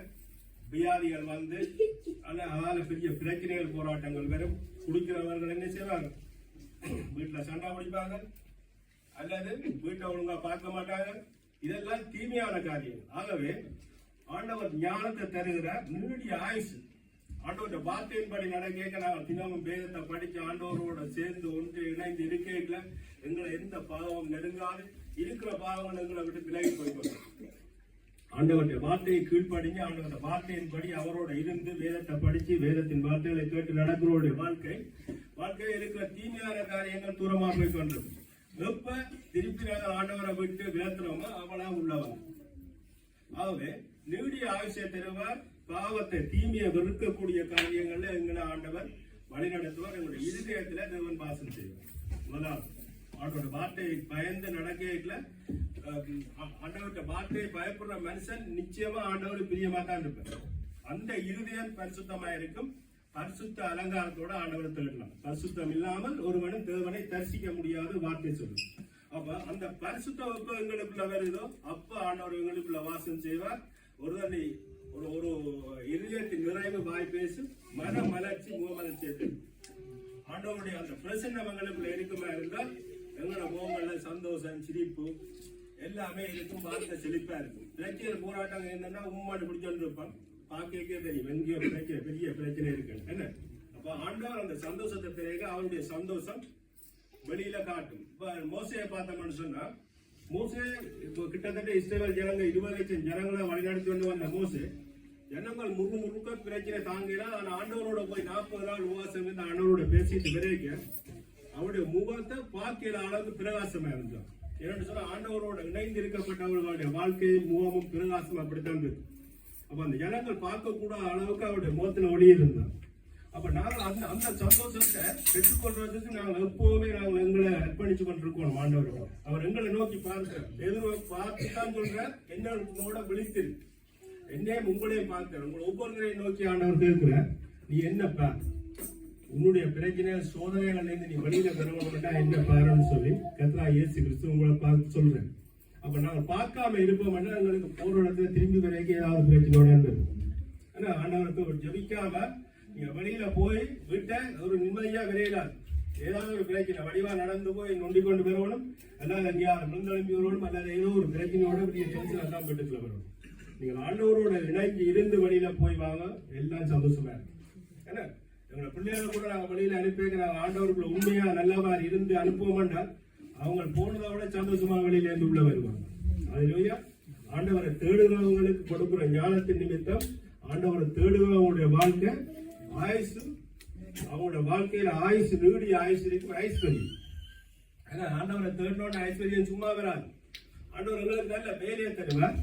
வியாதிகள் வந்து அதனால பெரிய பிரச்சனைகள், போராட்டங்கள் வரும். குடிக்கிறவர்கள் என்ன செய்வாங்க? வீட்டுல சண்டை பிடிப்பாங்க, அல்லது வீட்டை ஒழுங்கா பார்க்க மாட்டாங்க. இதெல்லாம் தீமையான காரியம். ஆகவே ஆண்டவர் ஞானத்தை தருகிற நீடிய ஆயுசு. ஆண்டவருடைய வார்த்தையின்படி நடக்க நாங்கள் தினமும் வேதத்தை படிச்சு ஆண்டவரோட சேர்ந்து ஒன்று இணைந்து இருக்கையில எங்களை எந்த பாவம் நெருங்காது, இருக்கிற பாவங்கள் எங்களை விட்டு விலகி போய்கொள்ளும். ஆண்டவருடைய வார்த்தையை கீழ்ப்படிஞ்சு ஆண்டவருடைய வார்த்தையின்படி அவரோட இருந்து வேதத்தை படிச்சு வேதத்தின் வார்த்தைகளை கேட்டு நடக்கிறோடைய வாழ்க்கையில் இருக்கிற தீமையான காரியங்கள் தூரமா போய் கொண்டிருக்கும். எப்ப திருப்பி நாங்கள் ஆண்டவரை விட்டு விளத்துறோமோ அவளா உள்ளவங்க. ஆகவே நீடிய ஆயுசை தருவார். பாவத்தை, தீமையை வெறுக்கக்கூடிய காரியங்கள்ல எங்களை ஆண்டவர் வழி நடத்துவார். எங்களுடைய இருதயத்துல தேவன் வாசம் செய்வார். முதலாவது ஆண்டோட வார்த்தையை பயந்து நடக்கல. ஆண்டவருடைய வார்த்தையை பயப்படுற மனுஷன் நிச்சயமா ஆண்டவர் பிரியமா தான் இருப்பார். அந்த இருதயம் பரிசுத்தமா இருக்கும். பரிசுத்த அலங்காரத்தோட ஆண்டவரை தேடலாம். பரிசுத்தம் இல்லாமல் ஒருவனும் தேவனை தரிசிக்க முடியாத வார்த்தை சொல்லும். அப்ப அந்த பரிசுத்த எப்ப எங்களுக்குள்ள வருதோ அப்ப ஆண்டவர் எங்களுக்குள்ள வாசம் செய்வார். ஒரு இருதயத்தின் நிறைவு வாய் பேசும், மன மலர்ச்சி முகமலர்ச்சி. ஆண்டவருடைய அந்த பிரசன்னம் எங்களுக்குள்ள இருக்குமா இருந்தால் எங்களோட முகங்கள்ல சந்தோஷம், சிரிப்பு எல்லாமே இருக்கும். வார்த்தை செழிப்பா இருக்கும். பிரச்சனை போராட்டம் என்னன்னா உம்மாடு பிடிச்சோன்னு இருப்பான். பார்க்கவே தெரியும் எங்கேயோ பெரிய பிரச்சனை இருக்கு. என்ன அப்ப ஆண்டவர் அந்த சந்தோஷத்தை பிறகு அவருடைய சந்தோஷம் வெளியில காட்டும். இப்ப மோசையை பார்த்தோம்னு சொன்னா, மோசே இப்போ கிட்டத்தட்ட இஸ்ரவேல் ஜனங்க 20 லட்சம் ஜனங்களை வழிநடத்தி கொண்டு வந்த மோசே ஜனங்கள் முழுக்க பிரச்சனை தாங்கிறார். ஆனா ஆண்டவரோட போய் 40 நாள் உபவாசம் இருந்து ஆண்டவரோட பேசிட்டு பிறகு அவருடைய முகத்தை பார்க்கிற அளவுக்கு பிரகாசமா இருந்தார். என்னன்னு சொன்னா ஆண்டவரோட இணைந்து இருக்கப்பட்டவர்களுடைய வாழ்க்கையும் முகமும் பிரகாசம் அப்படித்தான் இருக்கு. அப்ப அந்த ஜனங்கள் பார்க்க கூடாத அளவுக்கு அவருடைய முகத்துல ஒளி இருந்தார். அப்ப நாங்கள் அந்த சந்தோஷத்தை பெற்றுக்கொள்றதுக்கு நாங்கள் எப்பவுமே நாங்கள் எங்களை அர்ப்பணிச்சு கொண்டிருக்கோம். ஆண்டவர் அவர் எங்களை நோக்கி பார்த்துதான் சொல்ற, என்னோட விழித்திரு, என்னையும் உங்களையும் பார்க்கிறேன். உங்களை ஒவ்வொருவரையும் நோக்கி ஆண்டவர் கேட்கிற, நீ என்னப்பா உன்னுடைய பிரச்சனை சோதனைகள்ல இருந்து நீ வெளியில பெறணும்னா என்ன பாருன்னு சொல்லி கர்த்தராகிய இயேசு கிறிஸ்து உங்களை பார்த்து சொல்றேன். அப்ப நாங்க பார்க்காம இருப்போம்னா எங்களுக்கு போற இடத்துல திரும்பி வரைக்கும் ஏதாவது பிரச்சனையோட இருந்தது. ஆனா ஆண்டவருக்கு ஜபிக்காம நீங்க வெளியில போய் விட்ட ஒரு நிம்மதியா விரையிலாது. ஏதாவது ஒரு பிரச்சனை வடிவா நடந்து போய் நொண்டி கொண்டு வரணும், அல்லாத எங்கேயாவது விழுந்தெழும்பி வரணும், அல்லாத ஏதோ ஒரு பிரச்சனையோட பெரிய டென்ஷன் தான் வீட்டுக்குள்ள வரணும். நீங்கள் ஆண்டவரோட இணைஞ்சு இருந்து வெளியில போய் வாங்க, எல்லாம் சந்தோஷமா இருக்கும். ஏன்னா எங்களை பிள்ளைகளை கூட நாங்கள் வெளியில அனுப்பி நாங்கள் ஆண்டவருக்குள்ள உண்மையா நல்லவா இருந்து அனுப்புவோம்னா அவங்க போனதை விட சந்தோஷமா வெளியில இருந்து உள்ள வருவாங்க. அதுலயா ஆண்டவரை தேடுகிறவங்களுக்கு கொடுக்கிற ஞானத்தின் நிமித்தம் ஆண்டவரை தேடுகிறவங்களுடைய வாழ்க்கை ஆயுசு, அவங்களோட வாழ்க்கையில ஆயுசு நீடிய ஆயுசு இருக்கும், ஐஸ்வர்யம். ஏன்னா ஆண்டவரை தேடணும்னு ஐஸ்வர்யம் சும்மா வராது. ஆண்டவர் எங்களுக்கு நல்ல வேலையை தருவார்,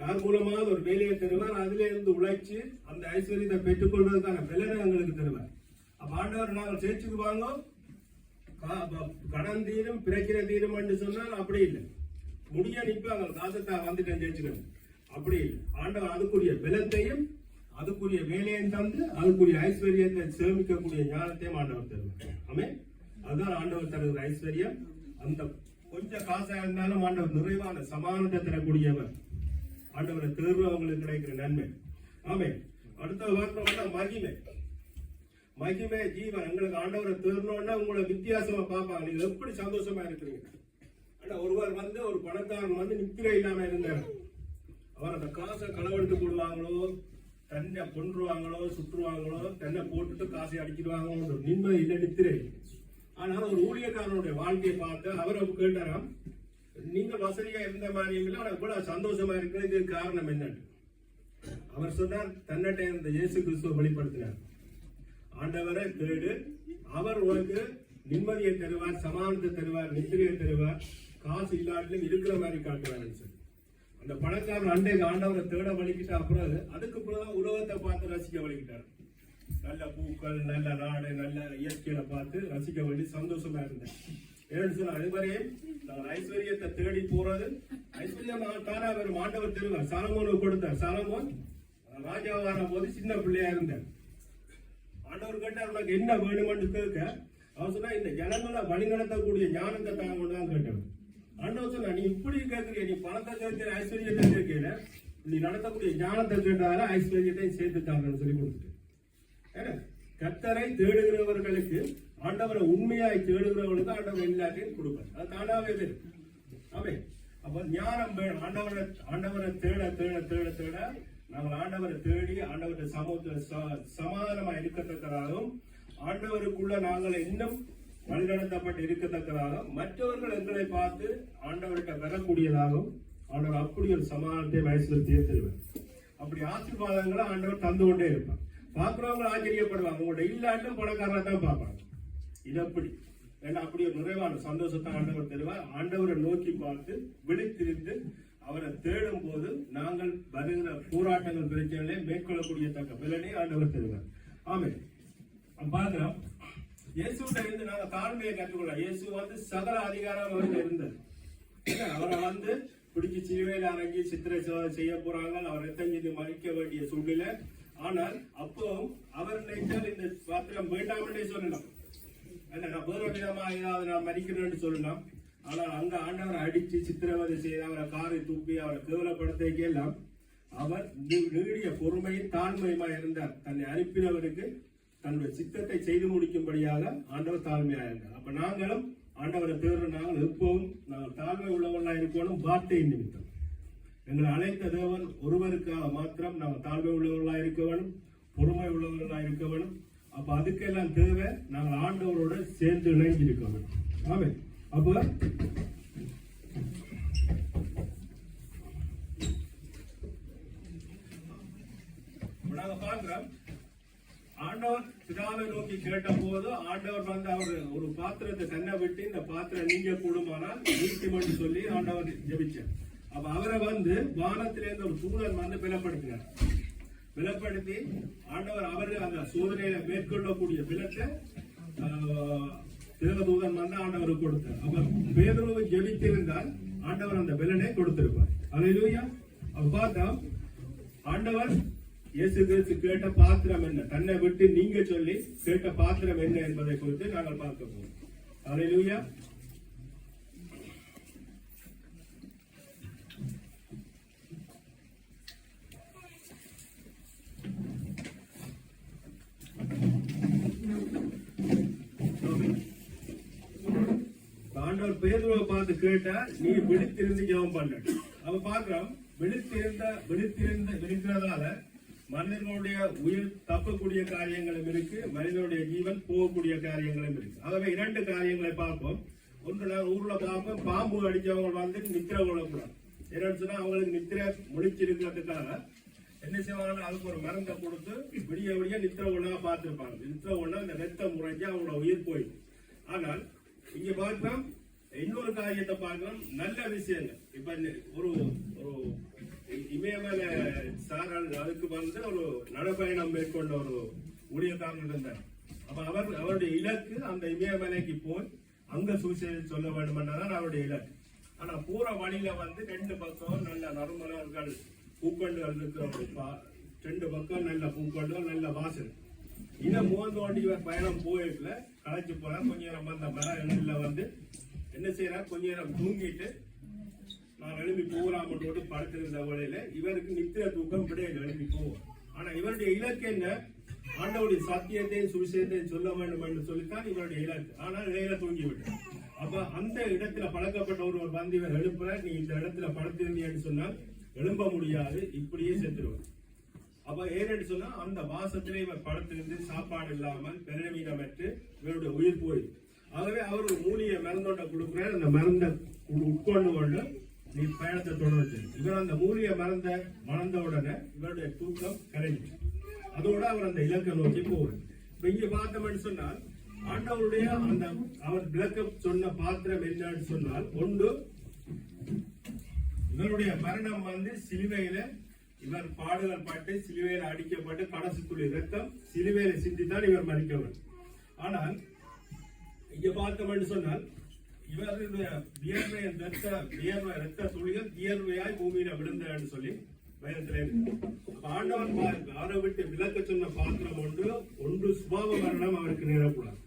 யார் மூலமாவது ஒரு வேலையை தருவார். அதுல இருந்து உழைச்சு அந்த ஐஸ்வர்யத்தை பெற்றுக்கொள்வதற்கான பலனை எங்களுக்கு தருவார். அப்ப ஆண்டவர் நாங்கள் சேர்ச்சுக்கு வாங்க கடன் தீரும் பிரச்சனை தீரும் என்று சொன்னால் அப்படி இல்லை. முடிய நிற்பாங்க, காசத்தா வந்துட்டேன் ஜெயிச்சுக்கணும், அப்படி இல்லை. ஆண்டவர் அதுக்குரிய பலத்தையும் அதுக்குரிய வேலையும் தந்து அதுக்குரிய ஐஸ்வர்யத்தை சேமிக்கக்கூடிய ஞானத்தையும் ஆண்டவர் தருவார். ஆமே, அதுதான் ஆண்டவர் தருகிற ஐஸ்வர்யம். அந்த கொஞ்சம் காசா இருந்தாலும் ஆண்டவர் நிறைவான சமானத்தை தரக்கூடியவர். ஆண்டவரை தேர்வு அவங்களுக்கு கிடைக்கிற நன்மை. ஆமே, அடுத்த வார்த்தை மகிமை. மகிமை ஜீவன் எங்களுக்கு ஆண்டவரை தேடணும்னா உங்களை வித்தியாசமா பார்ப்பாங்க. நீங்க எப்படி சந்தோஷமா இருக்கிறீங்க. ஆனா ஒருவர் வந்து ஒரு பணக்காரன் வந்து நித்திரை இல்லாம இருந்தார். அவர் அந்த காசை களவெடுத்து போடுவாங்களோ, தன்னை கொன்றுவாங்களோ, சுற்றுவாங்களோ, தன்னை போட்டுட்டு காசை அடிக்கிடுவாங்களோ, நிம்மதி இல்லை, நித்திரை. ஆனால் ஒரு ஊழியக்காரனுடைய வாழ்க்கையை பார்த்து அவரை கேட்டாராம், நீங்க வசதியா இருந்த மாதிரியும் இல்லை, ஆனா இவ்வளவு சந்தோஷமா இருக்கிறது, இதுக்கு காரணம் என்னன்னு. அவர் சொன்னார், தன்னிட்ட இருந்த இயேசு கிறிஸ்துவை வெளிப்படுத்தினார். ஆண்டவரை தேடு, அவர் உனக்கு நிம்மதியை தருவார், சமாதானத்தை தருவார், நித்திரையை தருவார், காசு இல்லாட்டிலும் இருக்கிற மாதிரி காட்டுவார். அந்த பணக்காரன் அண்டைக்கு ஆண்டவரை தேட வலிக்கிட்ட அப்புறம் அதுக்கு பிறகுதான் உலகத்தை பார்த்து ரசிக்க வலிக்கிட்டார். நல்ல பூக்கள், நல்ல நாடு, நல்ல இயற்கையில பார்த்து ரசிக்க வேண்டி சந்தோஷமா இருந்தேன். ஏன்னு சொன்னா அதுவரையும் நாங்கள் ஐஸ்வர்யத்தை தேடி போறது, ஐஸ்வர்யமா தானே அவர் ஆண்டவர் தருவார். சாலமோனுக்கு கொடுத்தார். சாலமோன் ராஜாவான போது சின்ன பிள்ளையா இருந்தார். ஆண்டவர் கேட்டார், உனக்கு என்ன வேணுமென்று கேட்க, அவர் சொன்னா இந்த ஜனங்களை வழிநடத்தக்கூடிய ஞானத்தை தான் கேட்டவர். ஆண்டவர் சொன்னா, நீ இப்படி கேட்கிற, நீ பணத்தை கேட்கிற, ஐஸ்வர்யத்தை கேட்கிற, நீ நடத்தக்கூடிய ஞானத்தை கேட்டால ஐஸ்வர்யத்தையும் சேர்த்துட்டாங்கன்னு சொல்லி கொடுத்துட்டு. கர்த்தரை தேடுகிறவர்களுக்கு, ஆண்டவரை உண்மையாய் தேடுகிறவர்களுக்கு ஆண்டவர் எல்லாத்தையும் கொடுப்பார். அது தானாவே இருக்கு. ஆமென். அப்ப ஞானம் வேணும். ஆண்டவரை தேட தேட தேட தேட நாங்கள் ஆண்டவரை தேடி ஆண்டவருடைய சமூகத்தில் சமாதானமா இருக்கத்தக்கதாகவும், ஆண்டவருக்குள்ள நாங்கள் இன்னும் வழிநடத்தப்பட்டு இருக்கத்தக்கதாகவும், மற்றவர்கள் எங்களை பார்த்து ஆண்டவர்கிட்ட வரக்கூடியதாகவும், ஆண்டவர் அப்படி ஒரு சமாதானத்தை வயசுல தீர்த்திருவார். அப்படி ஆசீர்வாதங்களை ஆண்டவர் தந்து கொண்டே இருப்பார். பார்க்கிறவங்க ஆச்சரியப்படுவாங்க. உங்களோட இல்லாட்டும் பணக்காரனா தான் பார்ப்பாங்க. இது அப்படி ஏன்னா அப்படி ஒரு நிறைவான சந்தோஷத்தை ஆண்டவர் தருவார். ஆண்டவரை நோக்கி பார்த்து விழித்திருந்து அவரை தேடும் போது நாங்கள் வருகிற போராட்டங்கள் பிரச்சனைகளை மேற்கொள்ளக்கூடிய தக்க பலனை ஆண்டவர் தருவார். ஆமே. பார்க்கிறோம், இயேசுட்ட இருந்து நாங்கள் தாழ்மையை கற்றுக்கொள்ளலாம். இயேசு வந்து சகல அதிகாரம் அவருக்கு இருந்தது. அவரை வந்து பிடிச்சி சிலுவையில் அரங்கி சித்திரை செய்ய போறாங்க. அவர் ரத்தம் மறிக்க வேண்டிய சூழ்நிலை. ஆனால் அப்போ அவர் நினைத்தால் இந்த பாத்திரம் வேண்டாம் என்றே சொல்லலாம். நான் வேறு விதமா ஏதாவது நான் மறிக்கிறேன்னு சொல்லலாம். ஆனால் அங்க ஆண்டவரை அடிச்சு சித்திரவதை செய்து அவரை காரை தூப்பி அவரை கேவலப்படுத்த எல்லாம் அவர் நீடிய பொறுமையும் தாழ்மையுமா இருந்தார். தன்னை அனுப்பினவருக்கு தன்னுடைய சித்தத்தை செய்து முடிக்கும்படியாக ஆண்டவர் தாழ்மையா இருந்தார். அப்ப நாங்களும் ஆண்டவரை தேர்வு நாங்கள் எப்பவும் நாங்கள் தாழ்மை உள்ளவர்களா இருக்கணும். வார்த்தை நிமித்தம் எங்களை அழைத்த தேவன் ஒருவருக்காக மாத்திரம் நாங்கள் தாழ்மை உள்ளவர்களா இருக்க வேணும், பொறுமை உள்ளவர்களா இருக்க வேணும். அப்ப அதுக்கெல்லாம் தேவை நாங்கள் ஆண்டவரோட சேர்ந்து இணைஞ்சிருக்க வேணும். ஆமே. அப்ப நாங்க பார்க்கிறோம், ஆண்டவர் பிதாவை நோக்கி கேட்ட போது ஆண்டவர் வந்து அவர் ஒரு பாத்திரத்தை தன்னை விட்டு இந்த பாத்திரம் நீங்க கூடுமானால் நீக்குமென்று சொல்லி ஆண்டவர் ஜெபிச்சார். அப்ப அவரை வந்து வானத்திலிருந்து ஒரு தூதன் வந்து பலப்படுத்தினார். பலப்படுத்தி ஆண்டவர் அவரு அந்த சோதனையில மேற்கொள்ளக்கூடிய பலத்தை தேவதூதன் வந்து ஆண்டவருக்கு கொடுத்தார். அப்ப பேதுருவை ஜெபித்திருந்தால் ஆண்டவர் அந்த பலனை கொடுத்திருப்பார். அல்லேலூயா. அப்ப பார்த்தா ஆண்டவர் இயேசு கிறிஸ்து கேட்ட பாத்திரம் என்ன, தன்னை விட்டு நீங்க சொல்லி கேட்ட பாத்திரம் என்ன என்பதை குறித்து நாங்கள் பார்க்க போறோம். அல்லேலூயா. ஆண்டவர் பேதுருவை பார்த்து கேட்டா, நீ விழித்திருந்து ஜெபம் பண்ண. அவ பார்க்கிறோம், விழிக்கிறதால மனிதர்களுடைய உயிர் தப்பக்கூடிய காரியங்களும் இருக்கு, மனிதனுடைய ஜீவன் போகக்கூடிய காரியங்களும் இருக்கு. ஆகவே இரண்டு காரியங்களை பார்ப்போம். ஒன்று நான் ஊர்ல பார்ப்போம், பாம்பு அடிச்சவங்க வந்து நித்திரை கொள்ளக்கூடாது. என்னன்னு சொன்னா அவங்களுக்கு நித்திரை முடிச்சிருக்கிறதுக்காக என்ன செய்வாங்க, அதுக்கு ஒரு மருந்தை கொடுத்து விடிய விடிய நித்திரை ஒண்ணா பார்த்திருப்பாங்க. நித்திரை ஒண்ணா இந்த ரத்தம் முறைஞ்சு அவங்களோட உயிர் போயிடும். ஆனால் இங்க பார்ப்போம், இன்னொரு காரியத்தை பார்க்கிறோம், நல்ல விஷயங்கள். இப்ப ஒரு இமயமலை சாரல் அதுக்கு வந்து ஒரு நடைபயணம் மேற்கொண்ட ஒரு ஊழியக்காரன் இருந்தார். அப்ப அவருடைய இலக்கு அந்த இமயமலைக்கு போய் அங்க சுவிசேஷம் சொல்ல வேண்டும் என்றதான் அவருடைய இலக்கு. ஆனா பூர வழியில வந்து ரெண்டு பக்கம் நல்ல நறுமலர்கள் பூக்கண்டுகள் இருக்கிற, ரெண்டு பக்கம் நல்ல பூக்கண்டுகள் நல்ல வாசல். இன்னும் மோந்து வண்டி பயணம் போயிட்டுல களைச்சு போனா கொஞ்ச நேரம் அந்த மரம் வந்து என்ன செய்யறாரு, கொஞ்ச நேரம் தூங்கிட்டு நான் எழுப்பி போகலாம் போட்டு படுத்திருந்த வழியில இவருக்கு நித்திர தூக்கம் விடையில எழுப்பி போவோம். ஆனா இவருடைய இலக்கு என்ன, ஆண்டவருடைய சத்தியத்தையும் சுவிசேஷத்தையும் சொல்ல வேண்டும் என்று சொல்லித்தான் இவருடைய இலக்கு. ஆனால் இடையில தூங்கிவிட்டார். அப்ப அந்த இடத்துல பழக்கப்பட்ட ஒருவர் வந்து இவர் எழுப்புறார், நீ இந்த இடத்துல படுத்திருந்தீன்னு சொன்னால் எழும்ப முடியாது, இப்படியே செத்துருவார். அப்ப ஏன்னு சொன்னா அந்த வாசத்திலே இவர் படுத்திருந்து சாப்பாடு இல்லாமல் பெருமீனமற்று இவருடைய உயிர் போயிடும். ஆகவே அவர் ஒரு மூலிகை மருந்தோட்ட கொடுக்கிறார். அந்த மருந்தை உட்கொண்டு கொண்டு நீ பயணத்தை தொடர்ந்து இவர் அந்த மூலிகை மருந்தை மணந்த உடனே இவருடைய தூக்கம் கரைஞ்சு அதோட அவர் அந்த இலக்கை நோக்கி போவார். இப்ப இங்க பார்த்தோம்னு சொன்னால் ஆண்டவருடைய அந்த அவர் விளக்க சொன்ன பாத்திரம் என்னன்னு சொன்னால், ஒன்று இவருடைய மரணம் வந்து சிலுவையில இவர் பாடுகள் பட்டு சிலுவையில அடிக்கப்பட்டு கடைசி துளி ரத்தம் சிலுவையில சிந்தித்தான் இவர் மறிக்கவர். ஆனால் இங்க பார்த்தோம்னு சொன்னால் இவருடைய வியர்வை ரத்த துளிகள் வியர்வையாய் பூமியில விழுந்தன்னு சொல்லி வேதத்திலே இருக்கு. ஆண்டவன் அவரை விட்டு விளக்க சொன்ன பாத்திரம் ஒன்று சுபாவ மரணம் அவருக்கு நேரக்கூடாது.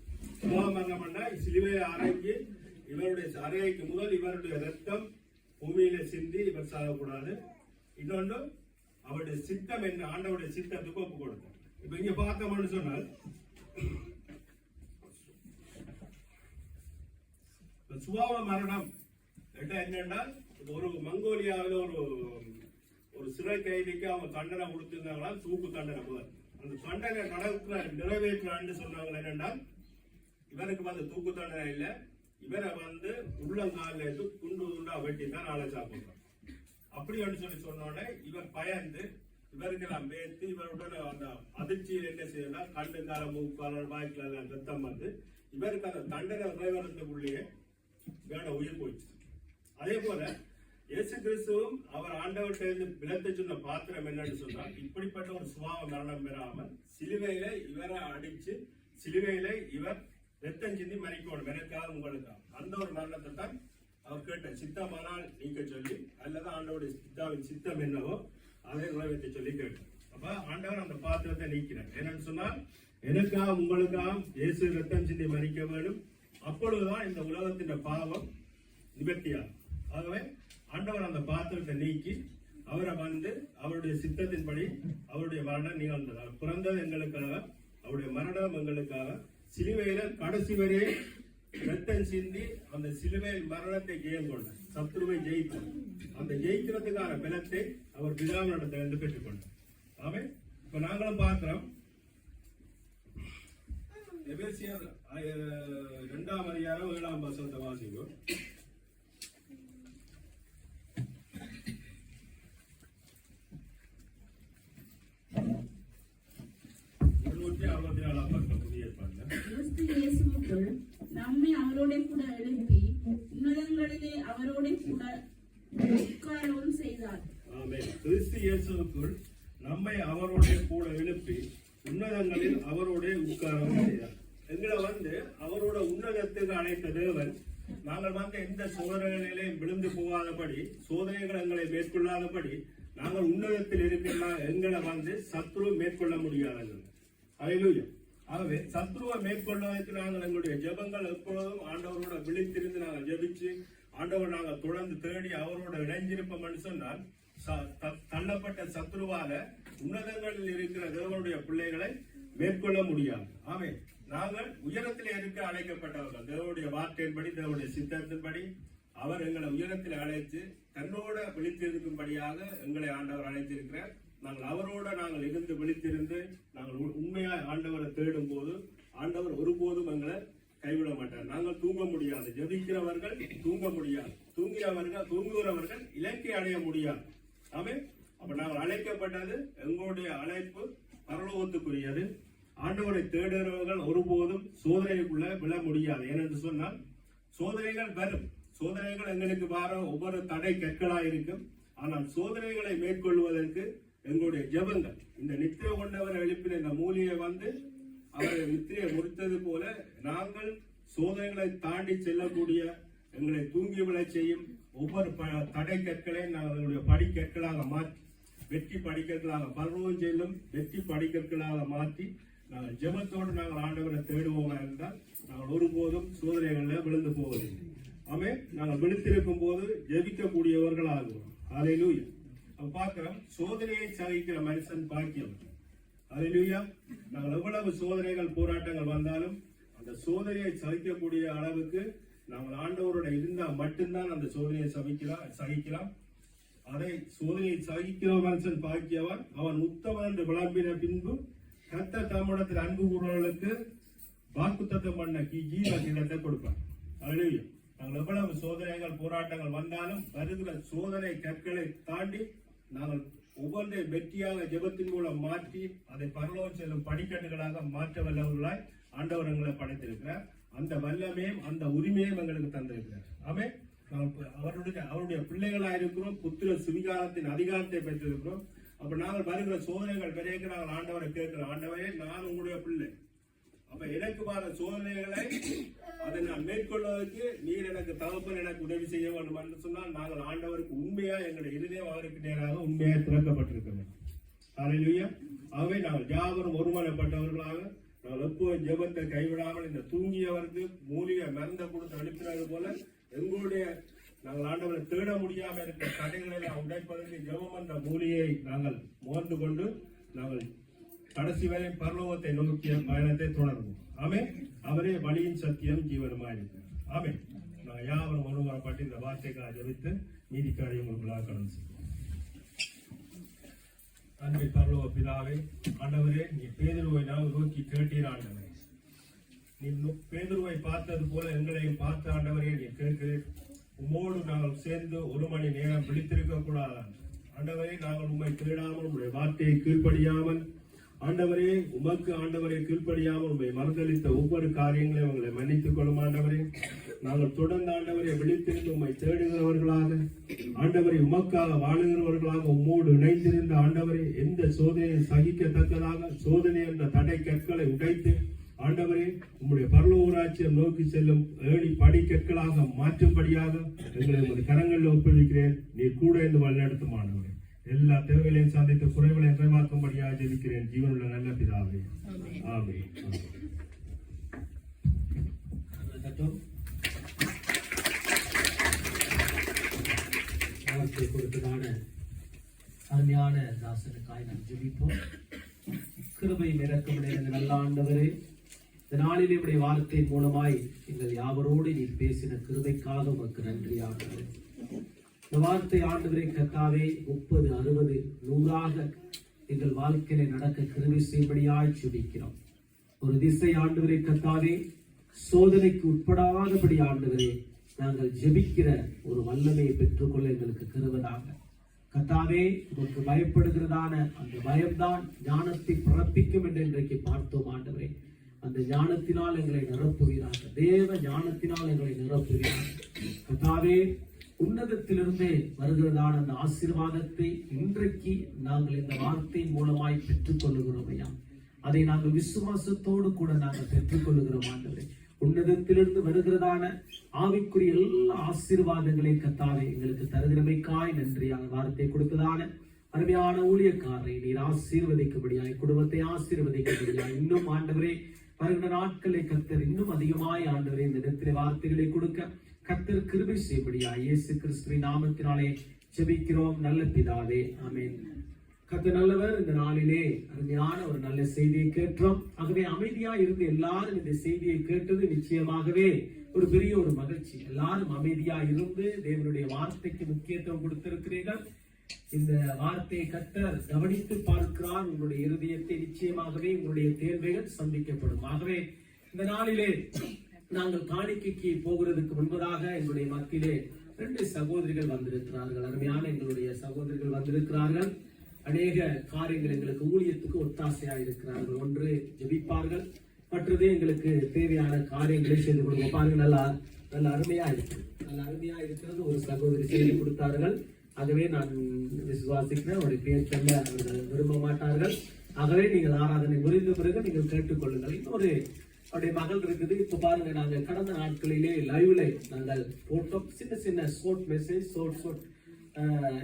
சுபாவ மரணம் சிலுவையை அரைஞ்சி இவருடைய அறைக்கு முதல் இவருடைய ரத்தம் பூமியில சிந்தி இவர் சாகக்கூடாது. இன்னொன்று அவருடைய சித்தம் என்ன, ஆண்டவருடைய சித்தத்துக்கு ஒப்பு கொடுத்தார். இப்ப இங்க பார்த்தோம்னு சொன்னால் சுபாவ மரணம் என்னென்றால், ஒரு மங்கோலியாவில் ஒரு சிறை கைதிக்கு அவங்க தண்டனை கொடுத்திருந்தாங்களா, தூக்கு தண்டனை முதல். அந்த தண்டனை நிறைவேற்றான்னு சொன்னாங்க. என்னென்றால் இவருக்கு வந்து தூக்கு தண்டனை இல்ல, இவரை வந்து உள்ளங்கால துண்டு துண்டா வெட்டி தான் ஆளை சாப்பிடுறாங்க. அப்படி சொல்லி சொன்னோட இவர் பயந்து இவருக்கெல்லாம் பேத்து இவருடன் அந்த அதிர்ச்சியில் என்ன செய்யணும், கண்டு கால மூக்கால வாய்க்கால ரத்தம் வந்து இவருக்கு அந்த தண்டனை நிறைவேறத்துக்குள்ளேயே வேட உயிர் போயிடுச்சு. அதே போல இயேசு கிறிஸ்துவும் அவர் ஆண்டவர்கிட்ட விலத்த சொன்ன பாத்திரம் என்னன்னு சொன்னால், இப்படிப்பட்ட ஒரு சுபாவ மரணம் பெறாமல் சிலுவையில இவரை அடிச்சு சிலுவையில இவர் ரத்தம் சிந்தி மறிக்கணும், எனக்காக உங்களுக்காக. அந்த ஒரு மரணத்தை தான் அவர் கேட்ட சித்தமானால் நீக்க சொல்லி, அல்லது ஆண்டவருடைய சித்தாவின் சித்தம் என்னவோ அதை நிறைவேற்ற சொல்லி கேட்டார். அப்ப ஆண்டவர் அந்த பாத்திரத்தை நீக்கிறார். என்னன்னு சொன்னால், எனக்காக உங்களுக்காக இயேசு ரத்தம் சிந்தி மறிக்க வேண்டும், அப்பொழுதுதான் இந்த உலகத்தின் பாவம் நிவர்த்தியாகும். ஆகவே ஆண்டவர் அந்த பாத்திரத்தை நீக்கி அவரை வந்து அவருடைய சித்தத்தின்படி அவருடைய மரணம் நிகழ்ந்தது. பிறந்தது எங்களுக்காக, அவருடைய மரணம் எங்களுக்காக. சிலுவையில கடைசி வரையே ரத்தம் சிந்தி அந்த சிலுவையில் மரணத்தை ஜெயம் கொண்டார், சத்ருவை ஜெயித்தார். அந்த ஜெயிக்கிறதுக்கான பலத்தை அவர் பிதாவினிடத்திலிருந்து பெற்றுக்கொண்டார். ஆமே. இப்ப நாங்களும் பார்க்கிறோம், எபேசியர் 2ஆம் அதிகாரம் 7ஆம் வசனத்தை வாசிக்கும். நம்மை அவரோட கூட எழுப்பி உன்னதங்களிலே அவரோட கூட உட்காரவும் செய்தார். கிறிஸ்து இயேசுவுக்குள் நம்மை அவரோட கூட எழுப்பி உன்னதங்களில் அவரோட உட்காரவும் செய்தார். எங்களை வந்து அவரோட உன்னதத்துக்கு அழைத்த தேவன், நாங்கள் வந்து எந்த சோதனைகளிலேயும் விழுந்து போகாதபடி, சோதனைகள் எங்களை மேற்கொள்ளாதபடி நாங்கள் உன்னதத்தில் இருக்கிற எங்களை வந்து சத்ரு மேற்கொள்ள முடியாதவர்கள். ஹல்லேலூயா. ஆகவே சத்ருவை மேற்கொள்வதற்கு நாங்கள் எங்களுடைய ஜெபங்கள் எப்பொழுதும் ஆண்டவரோட விழித்திருந்து நாங்கள் ஜெபிச்சு ஆண்டவர் நாங்கள் தொடர்ந்து தேடி அவரோட இணைஞ்சிருப்போம் என்று சொன்னால், தள்ளப்பட்ட சத்ருவால உன்னதங்களில் இருக்கிற தேவனுடைய பிள்ளைகளை மேற்கொள்ள முடியாது. ஆமே. நாங்கள் உயரத்திலே இருக்க அழைக்கப்பட்டவர்கள். தேவனுடைய வார்த்தையின்படி, தேவனுடைய சித்தத்தின்படி அவர் எங்களை உயரத்தில் அழைத்து தன்னோட விழித்திருக்கும்படியாக எங்களை ஆண்டவர் அழைத்திருக்கிறார். நாங்கள் அவரோட நாங்கள் இருந்து விழித்திருந்து நாங்கள் உண்மையாய் ஆண்டவரை தேடும் போது ஆண்டவர் ஒருபோதும் எங்களை கைவிட மாட்டார். நாங்கள் தூங்க முடியாது, ஜெபிக்கிறவர்கள் தூங்க முடியாது, தூங்குகிறவர்கள் இலக்கை அடைய முடியாது. ஆமே. அப்ப நாங்கள் அழைக்கப்பட்டது, எங்களுடைய அழைப்பு பரலோகத்துக்குரியது. ஆண்டவரை தேடுகிறவர்கள் ஒருபோதும் சோதனைக்குள்ள விழ முடியாது. ஏனென்று சொன்னால், சோதனைகள் வரும். சோதனைகள் எங்களுக்கு வர ஒவ்வொரு தடை கற்களா இருக்கும். ஆனால் சோதனைகளை மேற்கொள்வதற்கு எங்களுடைய ஜெபங்கள், இந்த நித்திரை கொண்டவரை எழுப்பின இந்த மூலியை வந்து அவரை நித்திரையை முடித்தது போல நாங்கள் சோதனைகளை தாண்டி செல்லக்கூடிய, எங்களை தூங்கி விழ செய்யும் ஒவ்வொரு தடை கற்களையும் நாங்கள் எங்களுடைய படிக்கற்களாக மாற்றி, வெற்றி படிக்கற்களாக பரலோகம் செல்லும் வெற்றி படிக்கற்களாக மாற்றி நாங்கள் ஜெபத்தோடு நாங்கள் ஆண்டவரை தேடுவோமா இருந்தால் நாங்கள் ஒருபோதும் சோதனைகளில் விழுந்து போவதில்லை. ஆமே. நாங்கள் விழித்திருக்கும் போது ஜெபிக்கக்கூடியவர்கள் ஆகுவோம். ஹல்லேலூயா. பார்க்கிறோம், சோதனையை சகிக்கிற மனுஷன் பாக்கியம். அல்லேலூயா. நாங்கள் எவ்வளவு சோதனைகள் போராட்டங்கள் வந்தாலும் அந்த சோதனையை சகிக்கக்கூடிய அளவுக்கு நாங்கள் ஆண்டவரோட இருந்தால் மட்டும்தான் அந்த சோதனையை சகிக்கலாம். அதை சோதனையை சகிக்கிற மனுஷன் பாக்கியவன், அவன் உத்தமன் என்று விளம்பின பின்பு கர்த்தர் தம்மிடத்தில் அன்பு கூறுவர்களுக்கு வாக்குத்தத்தம் பண்ண ஜீவ கிரீடத்தை கொடுப்பார். அல்லேலூயா. நாங்கள் எவ்வளவு சோதனைகள் போராட்டங்கள் வந்தாலும் வருகிற சோதனை கற்களை தாண்டி நாங்கள் ஒவ்வொன்றை வெற்றியாக ஜெபத்தின் மூலம் மாற்றி அதை பரலோகம் செல்லும் படிக்கட்டுகளாக மாற்ற வல்லவர்களாய் ஆண்டவர் எங்களை படைத்திருக்கிறார். அந்த வல்லமையும் அந்த உரிமையும் எங்களுக்கு தந்திருக்கிறார். ஆமென். அவருடைய பிள்ளைகளாக இருக்கிறோம். புத்திர சுவிகாரத்தின் அதிகாரத்தை பெற்றிருக்கிறோம். அப்ப நாங்கள் வருகிற சோதனைகள் விரைக்க நாங்கள் ஆண்டவரை கேட்கிறோம். ஆண்டவரே, நான் உங்களுடைய பிள்ளை. அப்ப எனக்கு வர சோதனைகளை அதை நான் மேற்கொள்வதற்கு நீர் எனக்கு தகப்பன் எனக்கு உதவி செய்ய வேண்டும் என்று சொன்னால் நாங்கள் ஆண்டவருக்கு உண்மையா எங்களுடைய இருதயம் அவருக்கு நேராக உண்மையாக திறக்கப்பட்டிருக்கிறோம். அல்லேலூயா. ஆகவே நாங்கள் யாவரும் ஒருமனப்பட்டவர்களாக நாங்கள் எப்போதும் ஜெபத்தை கைவிடாமல் இந்த தூங்கியவருக்கு மூலிகை மருந்தை கொடுத்து அனுப்பினது போல எங்களுடைய நாங்கள் ஆண்டவரை தேட முடியாம இருக்கிற தடைகளை உடைப்பதற்கு ஜெபம் என்ற மூலிகையை நாங்கள் மோர்ந்து கொண்டு நாங்கள் கடைசி வரை பரலோகத்தை நோக்கிய பயணத்தை தொடர்வோம். ஆமே. அவரே வழியின் சத்தியம் ஜீவனமாயிருக்கிறார். ஆமே. நான் யாவரும் ஒருவரப்பட்டு இந்த வார்த்தைக்காக ஜெபித்து நீதி காரியம் உங்களாக கடந்து செய்வோம். அன்பை பரலோக பிதாவே, ஆண்டவரே, நீ பேதுருவை நாம் நோக்கி கேட்டீர். ஆண்டவரே, நீ பேதுருவை பார்த்தது போல எங்களையும் பார்த்த ஆண்டவரே நீ கேட்கிறேன். உம்மோடு நாங்கள் சேர்ந்து ஒரு மணி நேரம் விழித்திருக்க கூடாது. ஆண்டவரே, நாங்கள் உண்மை தேடாமல் உங்களுடைய வார்த்தையை கீழ்ப்படியாமல் ஆண்டவரே உமக்கு ஆண்டவரை கீழ்ப்படியாமல் உண்மை மறுதளித்த ஒவ்வொரு காரியங்களையும் உங்களை மன்னித்துக் கொள்ளும். ஆண்டவரே, நாங்கள் தொடர்ந்து ஆண்டவரை விழித்திருந்து உண்மை தேடுகிறவர்களாக ஆண்டவரை உமக்காக வாழுகிறவர்களாக உம்மோடு இணைந்திருந்த ஆண்டவரை எந்த சோதனையை சகிக்கத்தக்கதாக சோதனை என்ற தடை கற்களை உடைத்து ஆண்டவரே உம்முடைய பரலோகராட்சியம் நோக்கி செல்லும் ஏழி படிக்கற்களாக மாற்றும்படியாக எங்களை உமது கரங்களில் ஒப்புவிக்கிறேன். நீ கூட இருந்து வழிநடத்தும் ஆண்டவரே. எல்லா தேவைகளையும் சந்தித்து குறைகளையும் நிறைவாக்கும்படியாக ஜெபிக்கிறேன் ஜீவனுள்ள நல்ல பிதாவே. ஆமென். கொடுத்ததான அருமையான தாசனுக்காய் நாம் ஜெபிப்போம். கிருபை இறக்கமுடைய நல்ல ஆண்டவரே, இந்த நாளிலே உடைய வார்த்தை மூலமாய் எங்கள் யாவரோடு நீ பேசின கிருபைக்காக உமக்கு நன்றி ஆண்டவரே. இந்த வார்த்தை ஆண்டவரே கர்த்தாவே 30, 60, 100 எங்கள் வாழ்க்கையில நடக்க கிருபை செய்யும்படியாய் ஜெபிக்கிறோம். ஒரு திசை ஆண்டவரே கர்த்தாவே சோதனைக்கு உட்படாதபடி ஆண்டவரே நாங்கள் ஜெபிக்கிற ஒரு வல்லமையை பெற்றுக்கொள்ள எங்களுக்கு கிருபையாக கர்த்தாவே. உமக்கு பயப்படுகிறதான அந்த பயம்தான் ஞானத்தை பிறப்பிக்கும் என்று இன்றைக்கு பார்த்தோம் ஆண்டவரே. அந்த ஞானத்தினால் எங்களை நிரப்புவீராக. தேவ ஞானத்தினால் எங்களை நிரப்புவீராக கர்த்தாவே. உன்னதத்திலிருந்தே வருகிறதான அந்த ஆசீர்வாதத்தை இன்றைக்கு நாங்கள் இந்த வார்த்தை மூலமாய் பெற்றுக் கொள்ளுகிறோம் ஐயா. அதை நாங்கள் விசுவாசத்தோடு கூட நாங்கள் பெற்றுக் கொள்ளுகிறோம் ஆண்டவரே. உன்னதத்திலிருந்து வருகிறதான ஆவிக்குரிய எல்லா ஆசீர்வாதங்களை கர்த்தாவே எங்களுக்கு தருகிறமைக்காய் நன்றி. அந்த வார்த்தை கொடுத்ததான அருமையான ஊழியக்காரரை நீர் ஆசீர்வதிக்கும்படியாய், குடும்பத்தை ஆசீர்வதிக்கும்படியாய், இன்னும் ஆண்டவரே வருகிற நாட்களை கர்த்தர் இன்னும் அதிகமாய் ஆண்டவரே இந்த இடத்திலே வார்த்தைகளை கொடுக்க கர்த்தர் கிருபை செய்யும்படியாய் இயேசு கிறிஸ்துவின் நாமத்தினாலே ஜெபிக்கிறோம் நல்ல பிதாவே. ஆமென். கர்த்தர் நல்லவர். இந்த நாளிலே அருமையான ஒரு நல்ல செய்தியை கேட்டோம். ஆகவே அமைதியா இருந்து எல்லாரும் இந்த செய்தியை கேட்டது நிச்சயமாகவே ஒரு பெரிய ஒரு மகிழ்ச்சி. எல்லாரும் அமைதியா இருந்து தேவனுடைய வார்த்தைக்கு முக்கியத்துவம் கொடுத்திருக்கிறீர்கள். இந்த வார்த்தையை கர்த்தர் கவனித்து பார்க்கிறார். உங்களுடைய இருதயத்தை நிச்சயமாகவே உங்களுடைய தேவைகள் சந்திக்கப்படும். ஆகவே இந்த நாளிலே நாங்கள் காணிக்கைக்கு போகிறதுக்கு முன்பதாக எங்களுடைய மத்தியிலே 2 சகோதரிகள் வந்திருக்கிறார்கள். அருமையான எங்களுடைய சகோதரிகள் வந்திருக்கிறார்கள். அநேக காரியங்கள் எங்களுக்கு ஊழியத்துக்கு ஒத்தாசையாக இருக்கிறார்கள். ஒன்று ஜெபிப்பார்கள், மற்றது எங்களுக்கு தேவையான காரியங்களை செய்து கொடுப்போம். பாருங்க, நல்லா அருமையா இருக்கு. நல்ல அருமையா இருக்கிறது ஒரு சகோதரி செய்து கொடுத்தார்கள். ஆகவே நான் விசுவாசிக்கிறேன் அவருடைய பேர் சொல்ல அவர்கள் விரும்ப மாட்டார்கள். ஆகவே நீங்கள் ஆராதனை முடிந்த பிறகு நீங்கள் கேட்டுக்கொள்ளுங்கள். இன்னொரு அவருடைய மகள் இருக்குது. இப்ப பாருங்க, நாங்கள் கடந்த நாட்களிலே லைவ்ல நாங்கள் போட்டோம். சின்ன ஷார்ட் மெசேஜ் ஷார்ட்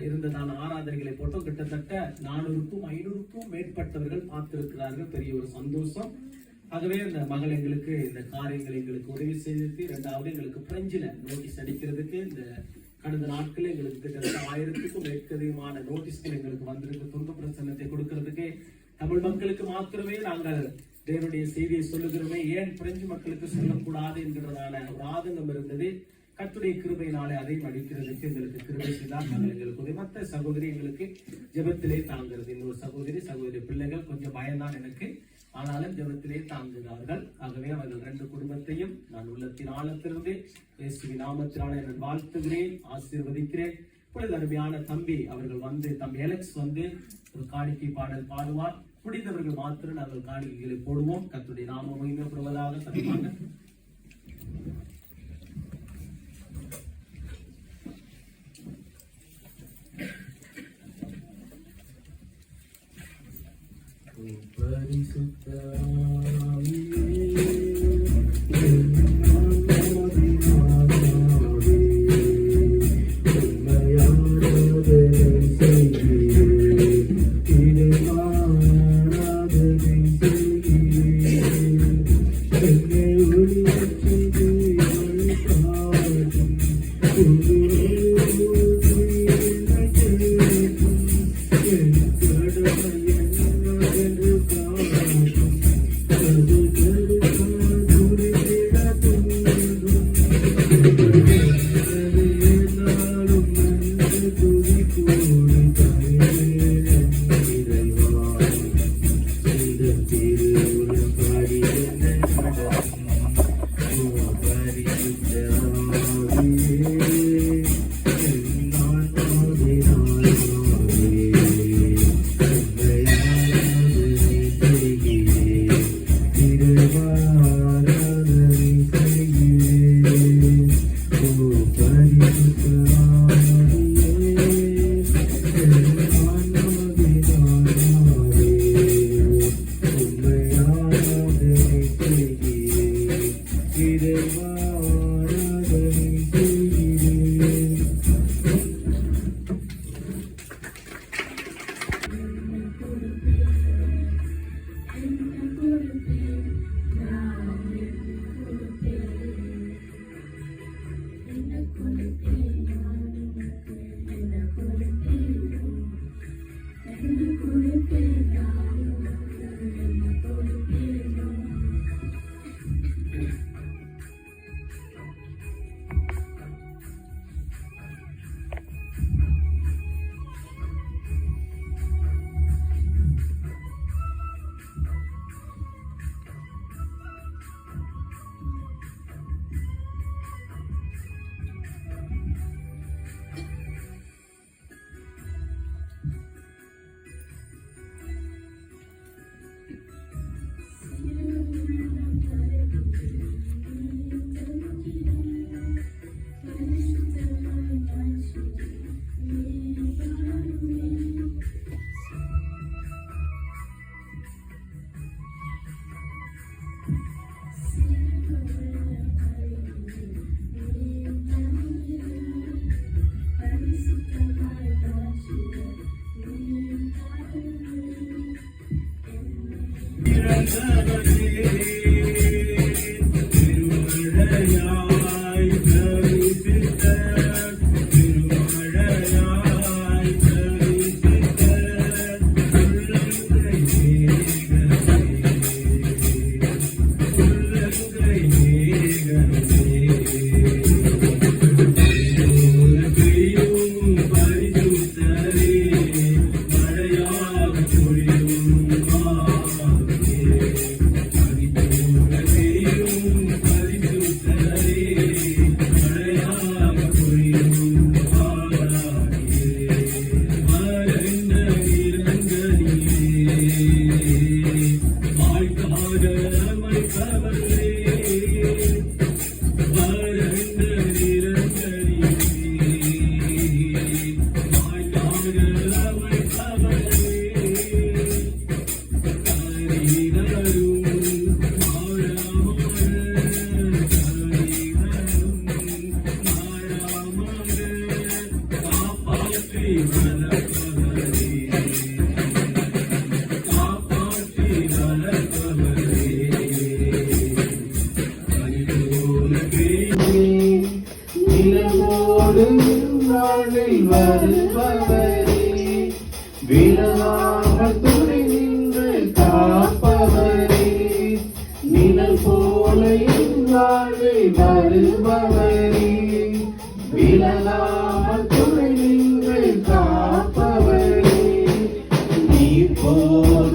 இருந்ததான ஆராதனைகளை போட்டோம். கிட்டத்தட்ட 400க்கும் 500க்கும் மேற்பட்டவர்கள் பார்த்திருக்கிறார்கள். பெரிய ஒரு சந்தோஷம். ஆகவே அந்த மகள் எங்களுக்கு இந்த காரியங்களை எங்களுக்கு உதவி செய்து, 2வது எங்களுக்கு பிரெஞ்சில் நோட்டீஸ் அடிக்கிறதுக்கு இந்த கடந்த நாட்களில் எங்களுக்கு கிட்டத்தட்ட 1000க்கும் மேற்கதிகமான நோட்டீஸ்கள் எங்களுக்கு வந்திருக்கு. துன்ப பிரசன்னத்தை கொடுக்கறதுக்கு தமிழ் மக்களுக்கு மாத்திரமே நாங்கள் தேவனுடைய செய்தியை சொல்லுகிறோமே, ஏன் பிரெஞ்சு மக்களுக்கு சொல்லக்கூடாது என்கிறதான ஒரு ஆதங்கம் இருந்தது. கர்த்தருடைய கிருபையினாலே அதை அடிக்கிறதுக்கு எங்களுக்கு கிருபை செய்தால் நாங்கள் எங்களுக்கு மற்ற சகோதரி எங்களுக்கு ஜெபத்திலே தாங்கிறது. இன்னொரு சகோதரி பிள்ளைகள் கொஞ்சம் பயம்தான் எனக்கு, ஆனாலும் ஜெபத்திலே தாங்குகிறார்கள். ஆகவே அவர்கள் 2 குடும்பத்தையும் நான் உள்ளத்தின் ஆழத்திலிருந்து இயேசுவின் நாமத்தினாலே நான் வாழ்த்துகிறேன், ஆசீர்வதிக்கிறேன். இப்பொழுது அருமையான தம்பி அவர்கள் வந்து, தம்பி அலெக்ஸ் வந்து ஒரு காணிக்கை பாடல் பாடுவார். முடிந்தவர்கள் மாத்திரம் நாங்கள் காணிக்கைகளை போடுவோம். கர்த்தருடைய நாமம் மகிமைப்படுவதாக. தருவாங்க.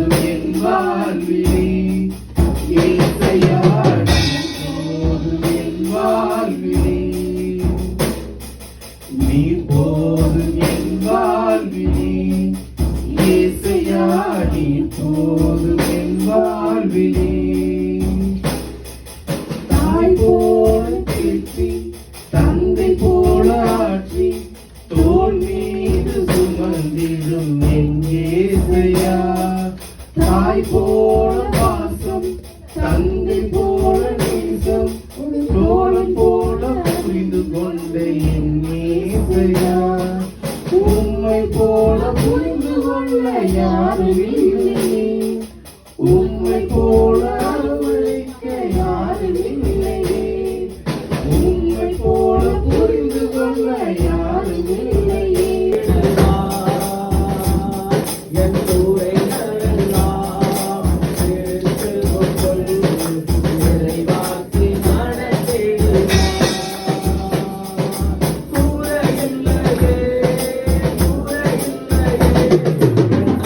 போதும் என் வாழ்விலே ஏசையா நீ போதும் என் வாழ்விலே நீ போதும் என் வாழ்விலே ஏசையா நீ போதும் என் வாழ்விலே தாய் போல தேற்றி தந்தை போல ஆற்றி தோள் மீது சுமந்திடும் என் ஏசையா தாய் போல பாசம் தந்தை போல நேசம் தோழன் போல புரிந்து கொண்ட என் ஏசையா உம்மை போல புரிந்து கொள்ள யாரும் இல்லையே உம்மை போல அரவணைக்க யாரும் இல்லையே உம்மை போல புரிந்து கொள்ள யாரும் இல்லையே என் ஊரைகளெல்லாம் சேர்த்துக் கொள் இறைவாக்கி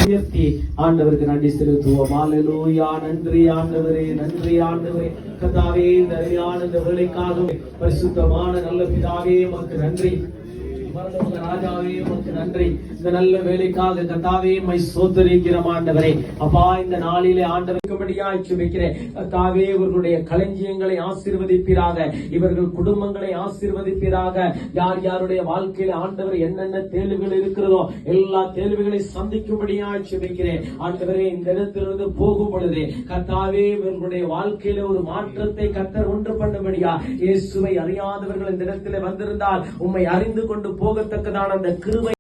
உயர்த்தி ஆண்டவருக்கு நன்றி செலுத்துவோம். ஹல்லேலூயா. நன்றி ஆண்டவரே, நன்றி ஆண்டவரே. கர்த்தாவே, இந்த அருமையான இந்த வேளைக்காக பரிசுத்தமான நல்ல பிதாவே உமக்கு நன்றி. பரலோக ராஜாவே உமக்கு நன்றி. இந்த நல்ல வேலைக்காக கர்த்தாவே உம்மை ஸ்தோத்திரிக்கிறோம் ஆண்டவரே. அப்பா, இந்த நாளிலே ஆண்டவருக்கும்படியாய் ஜெபிக்கிறேன். கர்த்தாவே, இவர்களுடைய களஞ்சியங்களை ஆசீர்வதிப்பீராக, இவர்கள் குடும்பங்களை ஆசீர்வதிப்பீராக. யார் யாருடைய வாழ்க்கையில ஆண்டவர் என்னென்ன தேர்வுகள் இருக்கிறதோ எல்லா தேர்வுகளை சந்திக்கும்படியாய் ஜெபிக்கிறேன் ஆண்டவரே. இந்த இடத்திலிருந்து போகும் பொழுது கர்த்தாவே, இவர்களுடைய வாழ்க்கையில ஒரு மாற்றத்தை கர்த்தர் உண்டு பண்ணும்படியா இயேசுவை அறியாதவர்கள் இந்த இடத்திலே வந்திருந்தால் உம்மை அறிந்து கொண்டு போகத்தக்கதான அந்த கிருபை